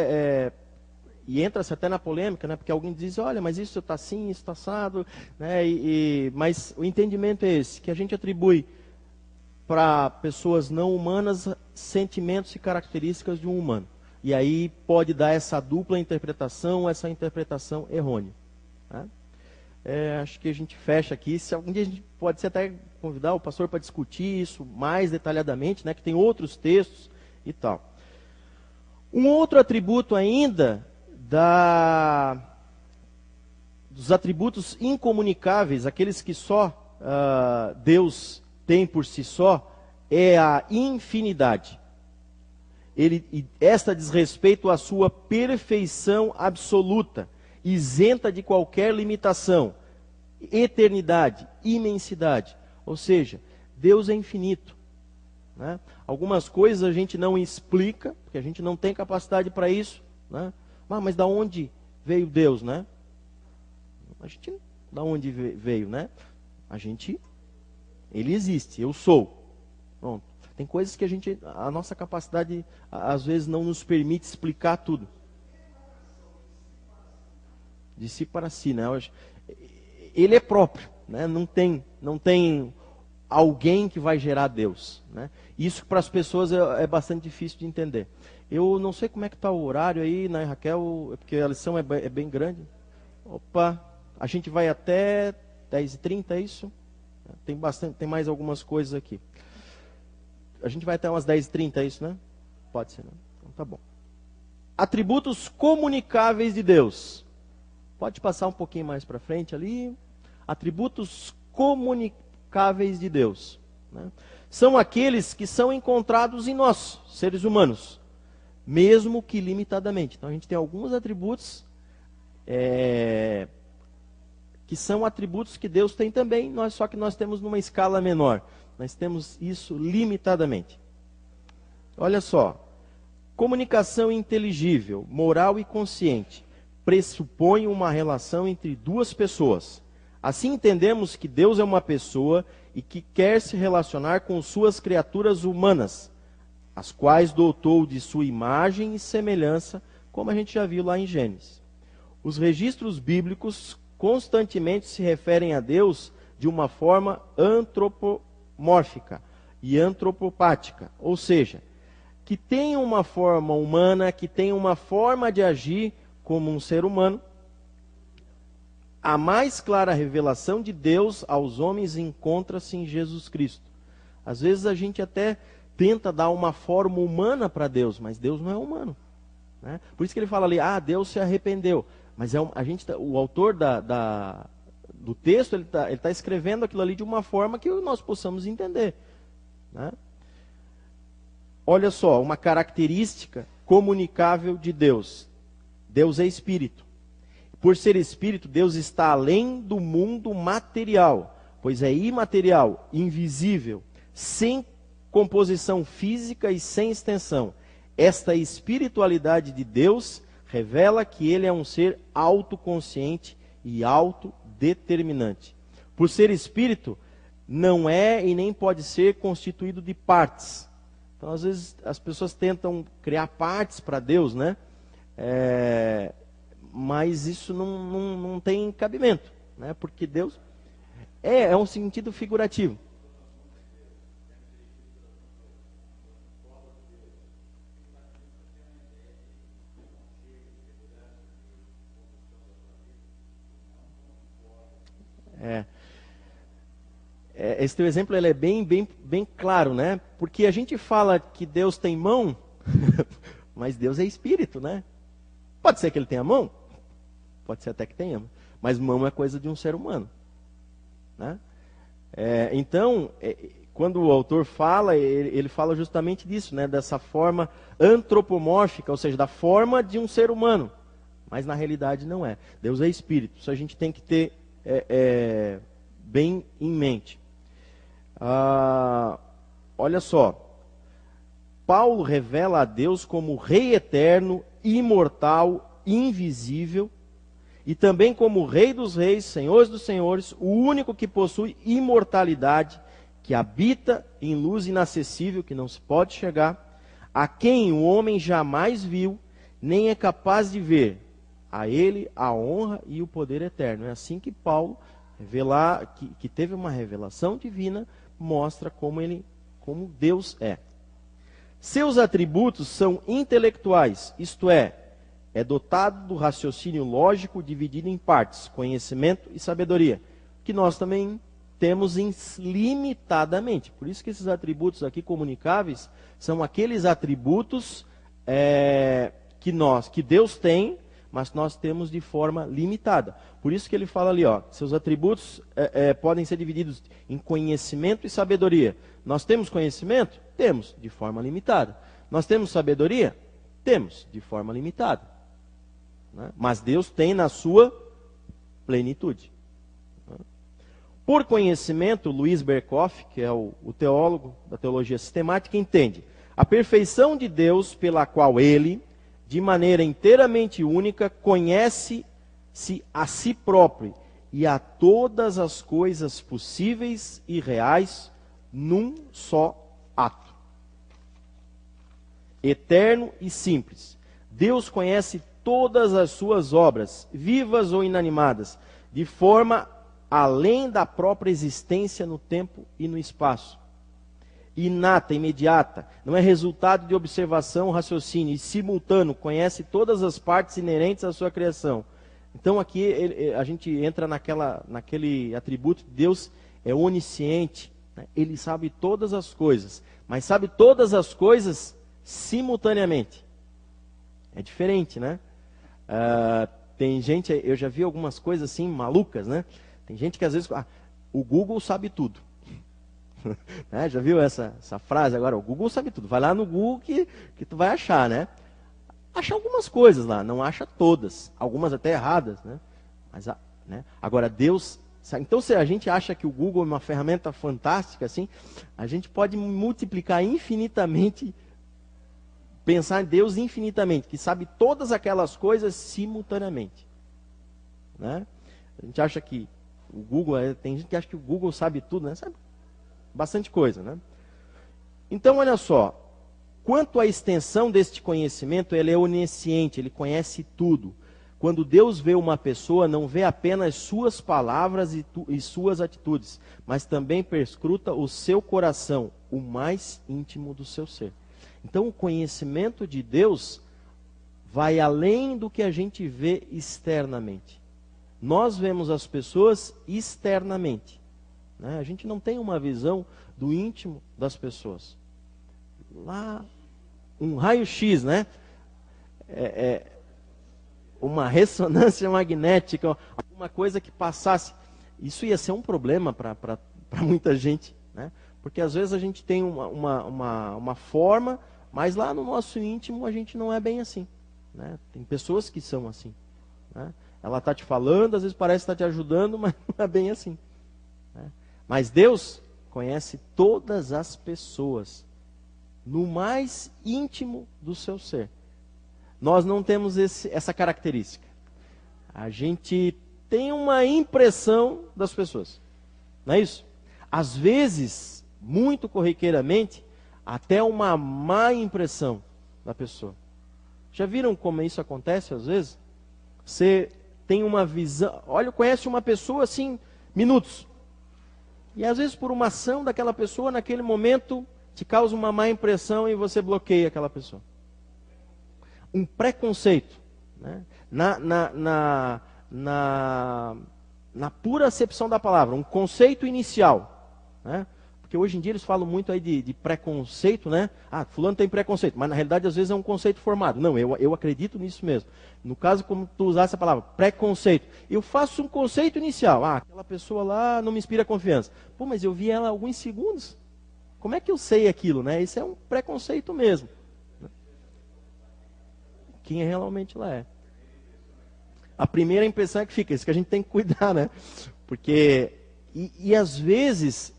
e entra-se até na polêmica, né? Porque alguém diz, olha, mas isso está assim, isso está assado, né? Mas o entendimento é esse, que a gente atribui para pessoas não humanas sentimentos e características de um humano. E aí pode dar essa dupla interpretação, essa interpretação errônea, né? Acho que a gente fecha aqui. Se algum dia a gente pode até convidar o pastor para discutir isso mais detalhadamente, né? Que tem outros textos e tal. Um outro atributo ainda dos atributos incomunicáveis, aqueles que só Deus tem por si só, é a infinidade. Esta diz respeito à sua perfeição absoluta, isenta de qualquer limitação, eternidade, imensidade. Ou seja, Deus é infinito. Né? Algumas coisas a gente não explica, porque a gente não tem capacidade para isso. Né? Mas da onde veio Deus, né? A gente, da onde veio, né? Ele existe, eu sou. Pronto. Tem coisas que a nossa capacidade, às vezes, não nos permite explicar tudo. De si para si, né? Ele é próprio, né? Não tem alguém que vai gerar Deus, né? Isso para as pessoas é bastante difícil de entender. Eu não sei como é que está o horário aí, né, Raquel? Porque a lição é bem grande. Opa, a gente vai até 10h30, é isso? Tem mais algumas coisas aqui. A gente vai até umas 10h30, é isso, né? Pode ser, né? Então tá bom. Atributos comunicáveis de Deus. Pode passar um pouquinho mais para frente ali. Atributos comunicáveis de Deus, né? São aqueles que são encontrados em nós, seres humanos, mesmo que limitadamente. Então a gente tem alguns atributos que são atributos que Deus tem também, só que nós temos numa escala menor. Nós temos isso limitadamente. Olha só. Comunicação inteligível, moral e consciente pressupõe uma relação entre duas pessoas. Assim entendemos que Deus é uma pessoa e que quer se relacionar com suas criaturas humanas, as quais dotou de sua imagem e semelhança, como a gente já viu lá em Gênesis. Os registros bíblicos constantemente se referem a Deus de uma forma antropomórfica e antropopática, ou seja, que tem uma forma humana, que tem uma forma de agir como um ser humano. A mais clara revelação de Deus aos homens encontra-se em Jesus Cristo. Às vezes a gente até tenta dar uma forma humana para Deus, mas Deus não é humano, né? Por isso que ele fala ali, Deus se arrependeu. Mas o autor do texto, ele tá escrevendo aquilo ali de uma forma que nós possamos entender, né? Olha só, uma característica comunicável de Deus. Deus é espírito. Por ser espírito, Deus está além do mundo material, pois é imaterial, invisível, sem composição física e sem extensão. Esta espiritualidade de Deus revela que ele é um ser autoconsciente e autodeterminante. Por ser espírito, não é e nem pode ser constituído de partes. Então, às vezes, as pessoas tentam criar partes para Deus, né? Mas isso não tem cabimento, né? Porque Deus é um sentido figurativo. Esse teu exemplo ele é bem claro, né? Porque a gente fala que Deus tem mão, mas Deus é espírito, né? Pode ser que ele tenha mão, pode ser até que tenha, mas mão é coisa de um ser humano, né? Então, quando o autor fala, ele fala justamente disso, né? Dessa forma antropomórfica, ou seja, da forma de um ser humano, mas na realidade não é. Deus é espírito, isso a gente tem que ter bem em mente. Olha só, Paulo revela a Deus como Rei eterno, imortal, invisível, e também como Rei dos reis, Senhor dos senhores, o único que possui imortalidade, que habita em luz inacessível, que não se pode chegar, a quem o homem jamais viu, nem é capaz de ver. A ele a honra e o poder eterno. É assim que Paulo que teve uma revelação divina, mostra como Deus é. Seus atributos são intelectuais, isto é dotado do raciocínio lógico dividido em partes, conhecimento e sabedoria, que nós também temos limitadamente. Por isso que esses atributos aqui comunicáveis são aqueles atributos que Deus tem, mas nós temos de forma limitada. Por isso que ele fala ali, seus atributos podem ser divididos em conhecimento e sabedoria. Nós temos conhecimento? Temos, de forma limitada. Nós temos sabedoria? Temos, de forma limitada, né? Mas Deus tem na sua plenitude. Por conhecimento, Luiz Berkoff, que é o teólogo da teologia sistemática, entende a perfeição de Deus pela qual ele, de maneira inteiramente única, conhece-se a si próprio e a todas as coisas possíveis e reais num só ato. Eterno e simples. Deus conhece todas as suas obras, vivas ou inanimadas, de forma além da própria existência no tempo e no espaço. Inata, imediata, não é resultado de observação, raciocínio, e simultâneo, conhece todas as partes inerentes à sua criação. Então aqui a gente entra naquele atributo de Deus é onisciente, né? Ele sabe todas as coisas, mas sabe todas as coisas simultaneamente. É diferente, né? Tem gente, eu já vi algumas coisas assim malucas, né? Tem gente que às vezes, o Google sabe tudo. Né? Já viu essa frase agora? O Google sabe tudo. Vai lá no Google que tu vai achar, né? Acha algumas coisas lá, não acha todas. Algumas até erradas, né? Mas, né? Agora, Deus... Então, se a gente acha que o Google é uma ferramenta fantástica, assim, a gente pode multiplicar infinitamente, pensar em Deus infinitamente, que sabe todas aquelas coisas simultaneamente. Né? A gente acha que o Google, tem gente que acha que o Google sabe tudo, né? Sabe bastante coisa, né? Então, olha só, quanto à extensão deste conhecimento, ele é onisciente, ele conhece tudo. Quando Deus vê uma pessoa, não vê apenas suas palavras e suas atitudes, mas também perscruta o seu coração, o mais íntimo do seu ser. Então, o conhecimento de Deus vai além do que a gente vê externamente. Nós vemos as pessoas externamente, né? A gente não tem uma visão do íntimo das pessoas. Lá, um raio-x, né? Uma ressonância magnética, alguma coisa que passasse. Isso ia ser um problema para muita gente, né? Porque às vezes a gente tem uma forma, mas lá no nosso íntimo a gente não é bem assim, né? Tem pessoas que são assim, né? Ela está te falando, às vezes parece estar te ajudando, mas não é bem assim, né? Mas Deus conhece todas as pessoas, no mais íntimo do seu ser. Nós não temos essa característica. A gente tem uma impressão das pessoas, não é isso? Às vezes, muito corriqueiramente, até uma má impressão da pessoa. Já viram como isso acontece às vezes? Você tem uma visão, olha, conhece uma pessoa assim, minutos. E às vezes por uma ação daquela pessoa, naquele momento, te causa uma má impressão e você bloqueia aquela pessoa. Um preconceito, né? Na pura acepção da palavra, um conceito inicial, né? Porque hoje em dia eles falam muito aí de preconceito, né? Ah, fulano tem preconceito, mas na realidade às vezes é um conceito formado. Não, eu acredito nisso mesmo. No caso, como tu usasse a palavra, preconceito. Eu faço um conceito inicial. Ah, aquela pessoa lá não me inspira confiança. Pô, mas eu vi ela há alguns segundos. Como é que eu sei aquilo, né? Isso é um preconceito mesmo. Quem realmente ela é. A primeira impressão é que fica, isso que a gente tem que cuidar, né? Porque, às vezes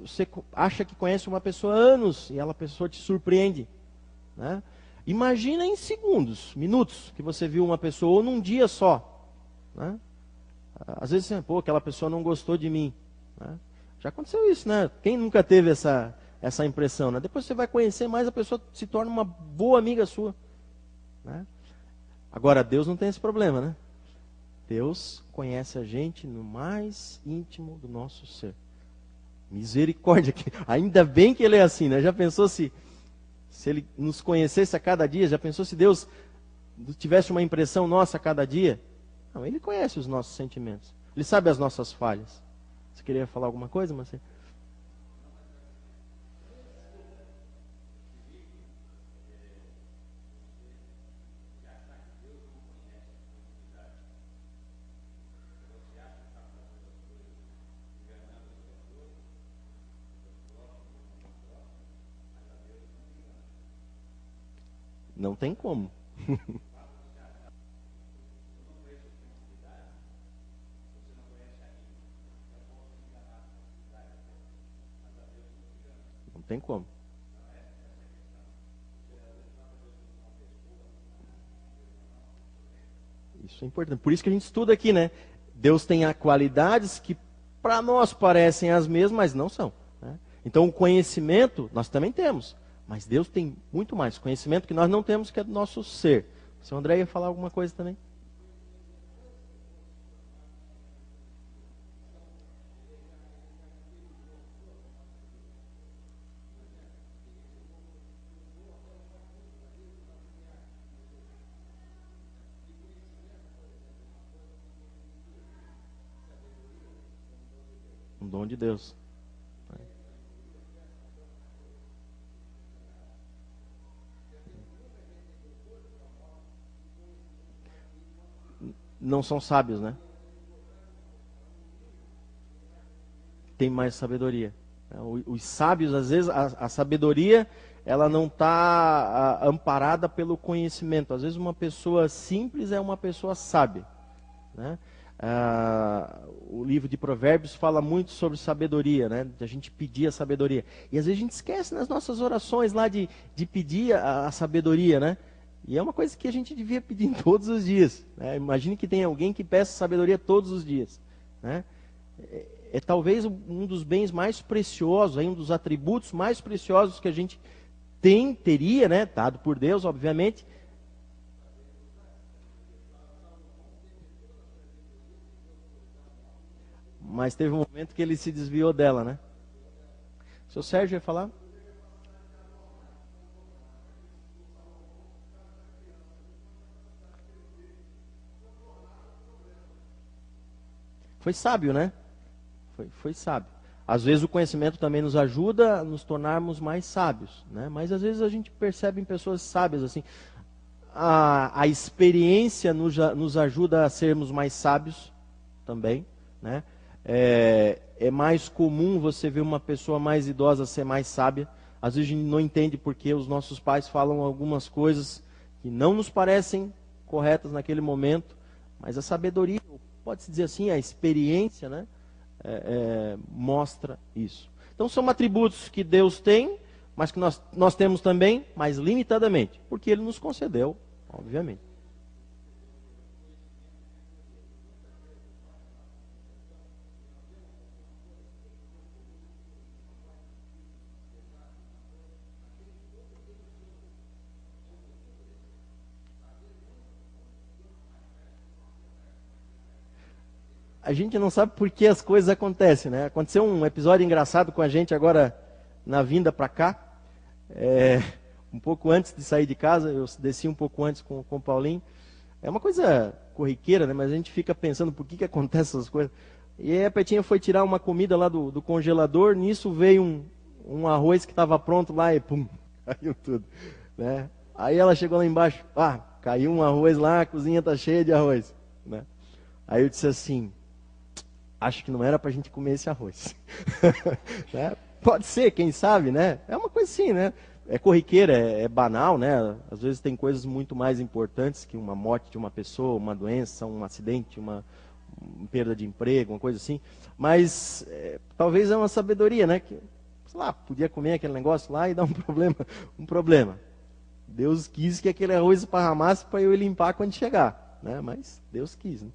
você acha que conhece uma pessoa há anos e ela pessoa te surpreende, né? Imagina em segundos, minutos, que você viu uma pessoa, ou num dia só, né? Às vezes, pô, aquela pessoa não gostou de mim, né? Já aconteceu isso, né? Quem nunca teve essa impressão, né? Depois você vai conhecer mais, a pessoa se torna uma boa amiga sua, né? Agora, Deus não tem esse problema, né? Deus conhece a gente no mais íntimo do nosso ser. Misericórdia, ainda bem que Ele é assim, né? Já pensou se Ele nos conhecesse a cada dia? Já pensou se Deus tivesse uma impressão nossa a cada dia? Não, Ele conhece os nossos sentimentos. Ele sabe as nossas falhas. Você queria falar alguma coisa, Marcelo? Não tem como. tem como. Isso é importante. Por isso que a gente estuda aqui, né? Deus tem qualidades que para nós parecem as mesmas, mas não são, né? Então o conhecimento nós também temos, mas Deus tem muito mais conhecimento que nós não temos, que é do nosso ser. O senhor André ia falar alguma coisa também? Um dom de Deus. Não são sábios, né? Tem mais sabedoria. Os sábios, às vezes, a sabedoria, ela não está amparada pelo conhecimento. Às vezes uma pessoa simples é uma pessoa sábia, né? O livro de Provérbios fala muito sobre sabedoria, né? De a gente pedir a sabedoria. E às vezes a gente esquece nas nossas orações lá de pedir a sabedoria, né? E é uma coisa que a gente devia pedir todos os dias, né? Imagine que tem alguém que peça sabedoria todos os dias, né? É talvez um dos bens mais preciosos, um dos atributos mais preciosos que a gente teria, né? Dado por Deus, obviamente. Mas teve um momento que ele se desviou dela, né? O seu Sérgio ia falar? Foi sábio, né? Foi sábio. Às vezes o conhecimento também nos ajuda a nos tornarmos mais sábios, né? Mas às vezes a gente percebe em pessoas sábias assim. A experiência nos ajuda a sermos mais sábios também, né? É mais comum você ver uma pessoa mais idosa ser mais sábia. Às vezes a gente não entende porque os nossos pais falam algumas coisas que não nos parecem corretas naquele momento, mas a sabedoria, pode-se dizer assim, a experiência, né? Mostra isso. Então são atributos que Deus tem, mas que nós temos também, mas limitadamente, porque Ele nos concedeu, obviamente. A gente não sabe por que as coisas acontecem, né? Aconteceu um episódio engraçado com a gente agora na vinda para cá. Um pouco antes de sair de casa, eu desci um pouco antes com o Paulinho. É uma coisa corriqueira, né? Mas a gente fica pensando por que acontecem essas coisas. E aí a Petinha foi tirar uma comida lá do congelador, nisso veio um arroz que estava pronto lá e pum, caiu tudo, né? Aí ela chegou lá embaixo, caiu um arroz lá, a cozinha tá cheia de arroz, né? Aí eu disse assim, acho que não era pra gente comer esse arroz. Né? Pode ser, quem sabe, né? É uma coisa assim, né? É corriqueira, é banal, né? Às vezes tem coisas muito mais importantes que uma morte de uma pessoa, uma doença, um acidente, uma perda de emprego, uma coisa assim. Mas talvez é uma sabedoria, né? Que, sei lá, podia comer aquele negócio lá e dar um problema. Deus quis que aquele arroz esparramasse para eu limpar quando chegar, né? Mas Deus quis, né?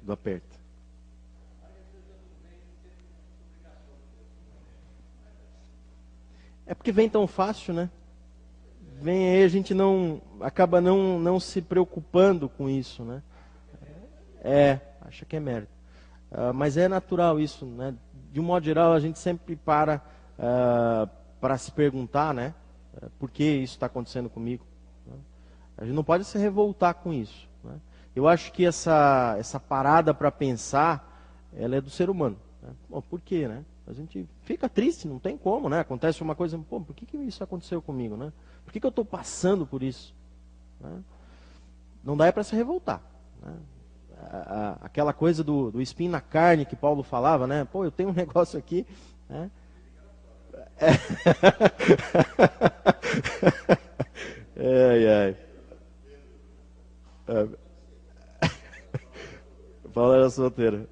Do aperto. É porque vem tão fácil, né? Vem aí, a gente acaba não se preocupando com isso, né? Acha que é mérito. Mas é natural isso, né? De um modo geral, a gente sempre para se perguntar, né? Por que isso está acontecendo comigo? Né? A gente não pode se revoltar com isso, né? Eu acho que essa parada para pensar, ela é do ser humano, né? Bom, por quê, né? A gente fica triste, não tem como, né? Acontece uma coisa, pô, por que isso aconteceu comigo, né? Por que eu estou passando por isso? Né? Não dá para se revoltar, né? Aquela coisa do espinho na carne que Paulo falava, né? Pô, eu tenho um negócio aqui, né? Ai, ai. Paulo era solteiro.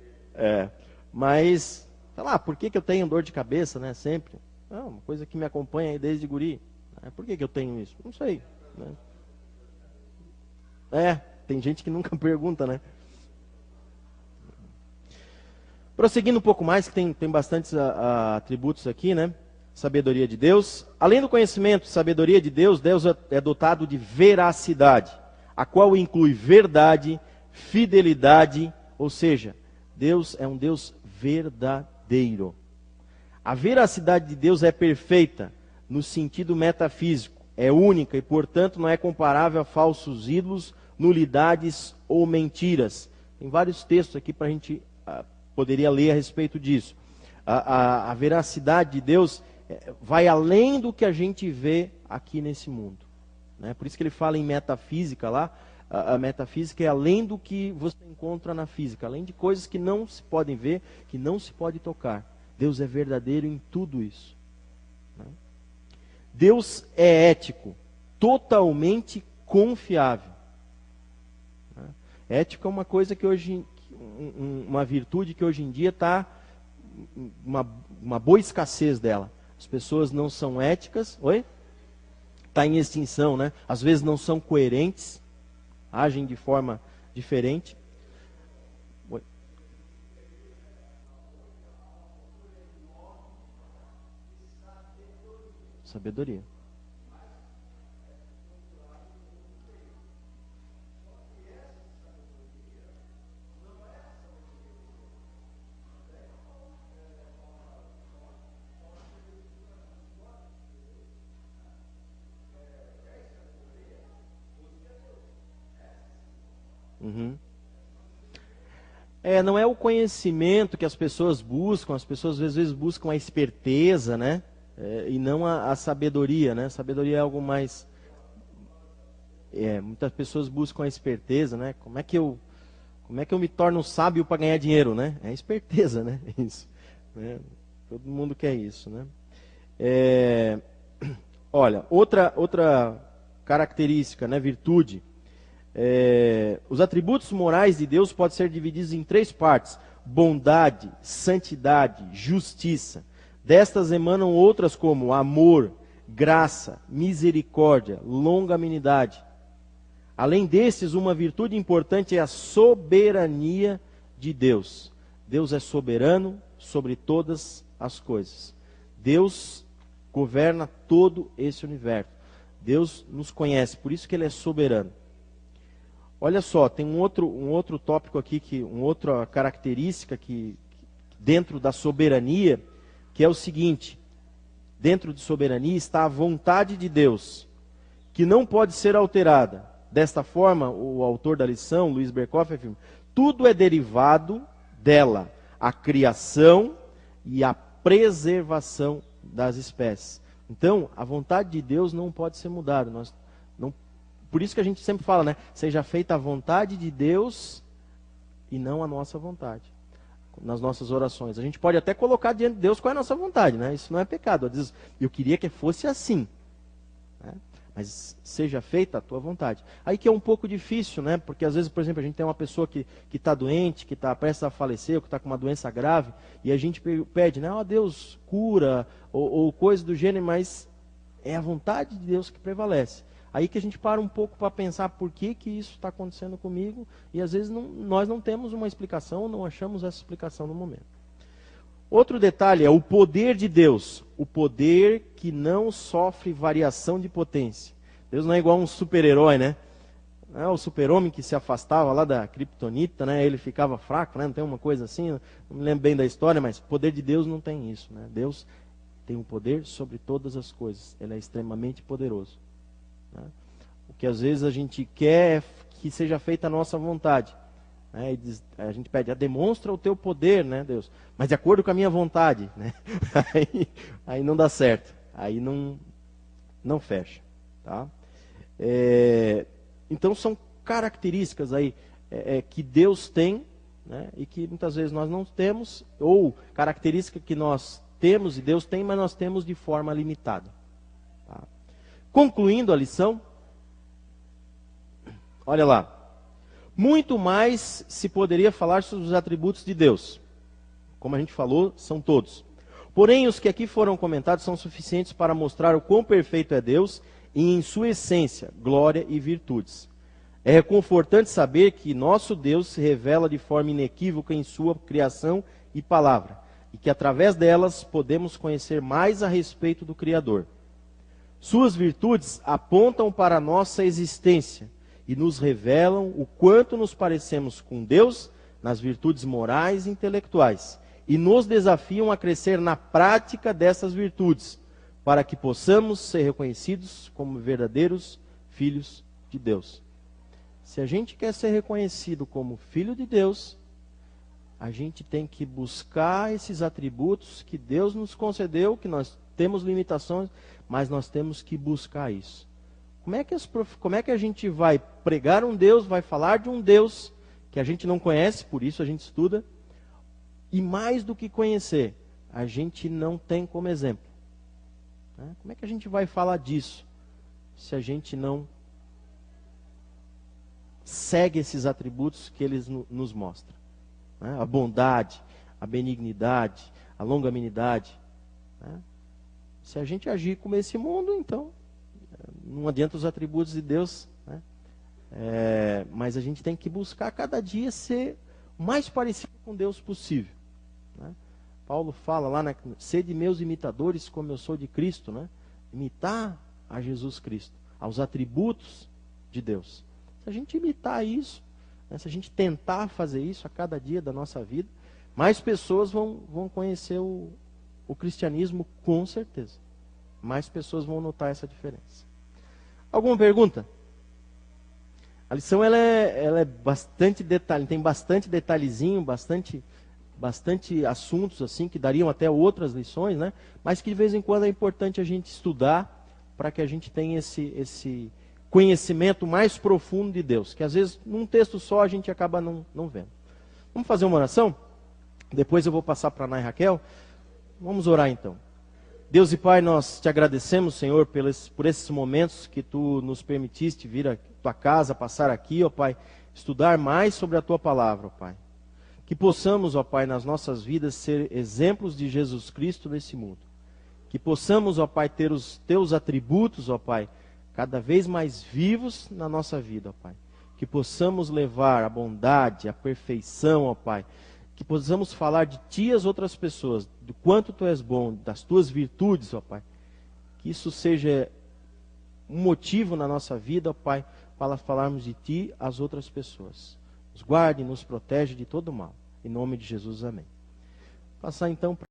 Mas, sei lá, por que eu tenho dor de cabeça, né? Sempre. Não, uma coisa que me acompanha aí desde guri. Por que eu tenho isso? Não sei. Né? Tem gente que nunca pergunta, né? Prosseguindo um pouco mais, que tem bastantes atributos aqui, né? Sabedoria de Deus. Além do conhecimento, sabedoria de Deus, Deus é dotado de veracidade, a qual inclui verdade, fidelidade, ou seja, Deus é um Deus verdadeiro. A veracidade de Deus é perfeita no sentido metafísico, é única e, portanto, não é comparável a falsos ídolos, nulidades ou mentiras. Tem vários textos aqui para a gente poderia ler a respeito disso. A veracidade de Deus vai além do que a gente vê aqui nesse mundo. Né? Por isso que ele fala em metafísica lá. A metafísica é além do que você encontra na física, além de coisas que não se podem ver, que não se pode tocar. Deus é verdadeiro em tudo isso. Né? Deus é ético, totalmente confiável. Né? Ético é uma coisa que hoje, uma virtude que hoje em dia está uma boa escassez dela. As pessoas não são éticas, está em extinção, né? Às vezes não são coerentes, agem de forma diferente. Sabedoria. Uhum. Não é o conhecimento que as pessoas buscam, as pessoas às vezes buscam a esperteza, né? E não a sabedoria, né? Sabedoria é algo mais... muitas pessoas buscam a esperteza, né? Como é que eu me torno sábio para ganhar dinheiro, né? É esperteza, né? Isso. Né? Todo mundo quer isso, né? Olha, outra característica, né? Virtude. Os atributos morais de Deus podem ser divididos em 3 partes: bondade, santidade, justiça. Destas emanam outras como amor, graça, misericórdia, longanimidade. Além destes, uma virtude importante é a soberania de Deus. Deus é soberano sobre todas as coisas. Deus governa todo esse universo. Deus nos conhece, por isso que Ele é soberano. Olha só, tem um outro tópico aqui, uma outra característica que dentro da soberania, que é o seguinte: dentro de soberania está a vontade de Deus, que não pode ser alterada. Desta forma, o autor da lição, Luiz Berkoff, afirma: tudo é derivado dela, a criação e a preservação das espécies. Então, a vontade de Deus não pode ser mudada. Por isso que a gente sempre fala, né? Seja feita a vontade de Deus e não a nossa vontade. Nas nossas orações. A gente pode até colocar diante de Deus qual é a nossa vontade, né? Isso não é pecado. Diz, eu queria que fosse assim. Né? Mas seja feita a tua vontade. Aí que é um pouco difícil, né? Porque às vezes, por exemplo, a gente tem uma pessoa que está doente, que está prestes a falecer, ou que está com uma doença grave, e a gente pede, né? Deus, cura, ou coisa do gênero, mas é a vontade de Deus que prevalece. Aí que a gente para um pouco para pensar por que isso está acontecendo comigo, e às vezes nós não temos uma explicação, não achamos essa explicação no momento. Outro detalhe é o poder de Deus, o poder que não sofre variação de potência. Deus não é igual a um super-herói, né? Não é o super-homem que se afastava lá da criptonita, né? Ele ficava fraco, né? Não tem uma coisa assim, não me lembro bem da história, mas o poder de Deus não tem isso, né? Deus tem um poder sobre todas as coisas, Ele é extremamente poderoso. Né? O que às vezes a gente quer é que seja feita a nossa vontade. Né? A gente pede, demonstra o teu poder, né, Deus? Mas de acordo com a minha vontade. Né? Aí não dá certo. Aí não fecha. Tá? Então são características aí que Deus tem, né, e que muitas vezes nós não temos, ou característica que nós temos e Deus tem, mas nós temos de forma limitada. Tá? Concluindo a lição, olha lá. Muito mais se poderia falar sobre os atributos de Deus. Como a gente falou, são todos. Porém, os que aqui foram comentados são suficientes para mostrar o quão perfeito é Deus e em sua essência, glória e virtudes. É reconfortante saber que nosso Deus se revela de forma inequívoca em sua criação e palavra, e que através delas podemos conhecer mais a respeito do Criador. Suas virtudes apontam para a nossa existência e nos revelam o quanto nos parecemos com Deus nas virtudes morais e intelectuais, e nos desafiam a crescer na prática dessas virtudes, para que possamos ser reconhecidos como verdadeiros filhos de Deus. Se a gente quer ser reconhecido como filho de Deus, a gente tem que buscar esses atributos que Deus nos concedeu, que nós temos limitações, mas nós temos que buscar isso. Como é que a gente vai pregar um Deus, vai falar de um Deus que a gente não conhece, por isso a gente estuda, e mais do que conhecer, a gente não tem como exemplo. Né? Como é que a gente vai falar disso se a gente não segue esses atributos que eles nos mostram? Né? A bondade, a benignidade, a longanimidade. Né? Se a gente agir como esse mundo, então não adianta os atributos de Deus. Né? Mas a gente tem que buscar cada dia ser o mais parecido com Deus possível. Né? Paulo fala lá, sede meus imitadores como eu sou de Cristo. Né? Imitar a Jesus Cristo, aos atributos de Deus. Se a gente imitar isso, né, se a gente tentar fazer isso a cada dia da nossa vida, mais pessoas vão conhecer o cristianismo com certeza. Mais pessoas vão notar essa diferença. Alguma pergunta? A lição ela é bastante detalhe, tem bastante detalhezinho, bastante assuntos assim que dariam até outras lições, né? Mas que de vez em quando é importante a gente estudar para que a gente tenha esse conhecimento mais profundo de Deus, que às vezes num texto só a gente acaba não vendo. Vamos fazer uma oração? Depois eu vou passar para a Ana e Raquel. Vamos orar então. Deus e Pai, nós te agradecemos, Senhor, por esses momentos que Tu nos permitiste vir à Tua casa, passar aqui, ó Pai, estudar mais sobre a Tua palavra, ó Pai. Que possamos, ó Pai, nas nossas vidas ser exemplos de Jesus Cristo nesse mundo. Que possamos, ó Pai, ter os Teus atributos, ó Pai, cada vez mais vivos na nossa vida, ó Pai. Que possamos levar a bondade, a perfeição, ó Pai. Que possamos falar de Ti às outras pessoas, do quanto Tu és bom, das Tuas virtudes, ó Pai. Que isso seja um motivo na nossa vida, ó Pai, para falarmos de Ti às outras pessoas. Nos guarde e nos protege de todo mal. Em nome de Jesus, amém. Passar então para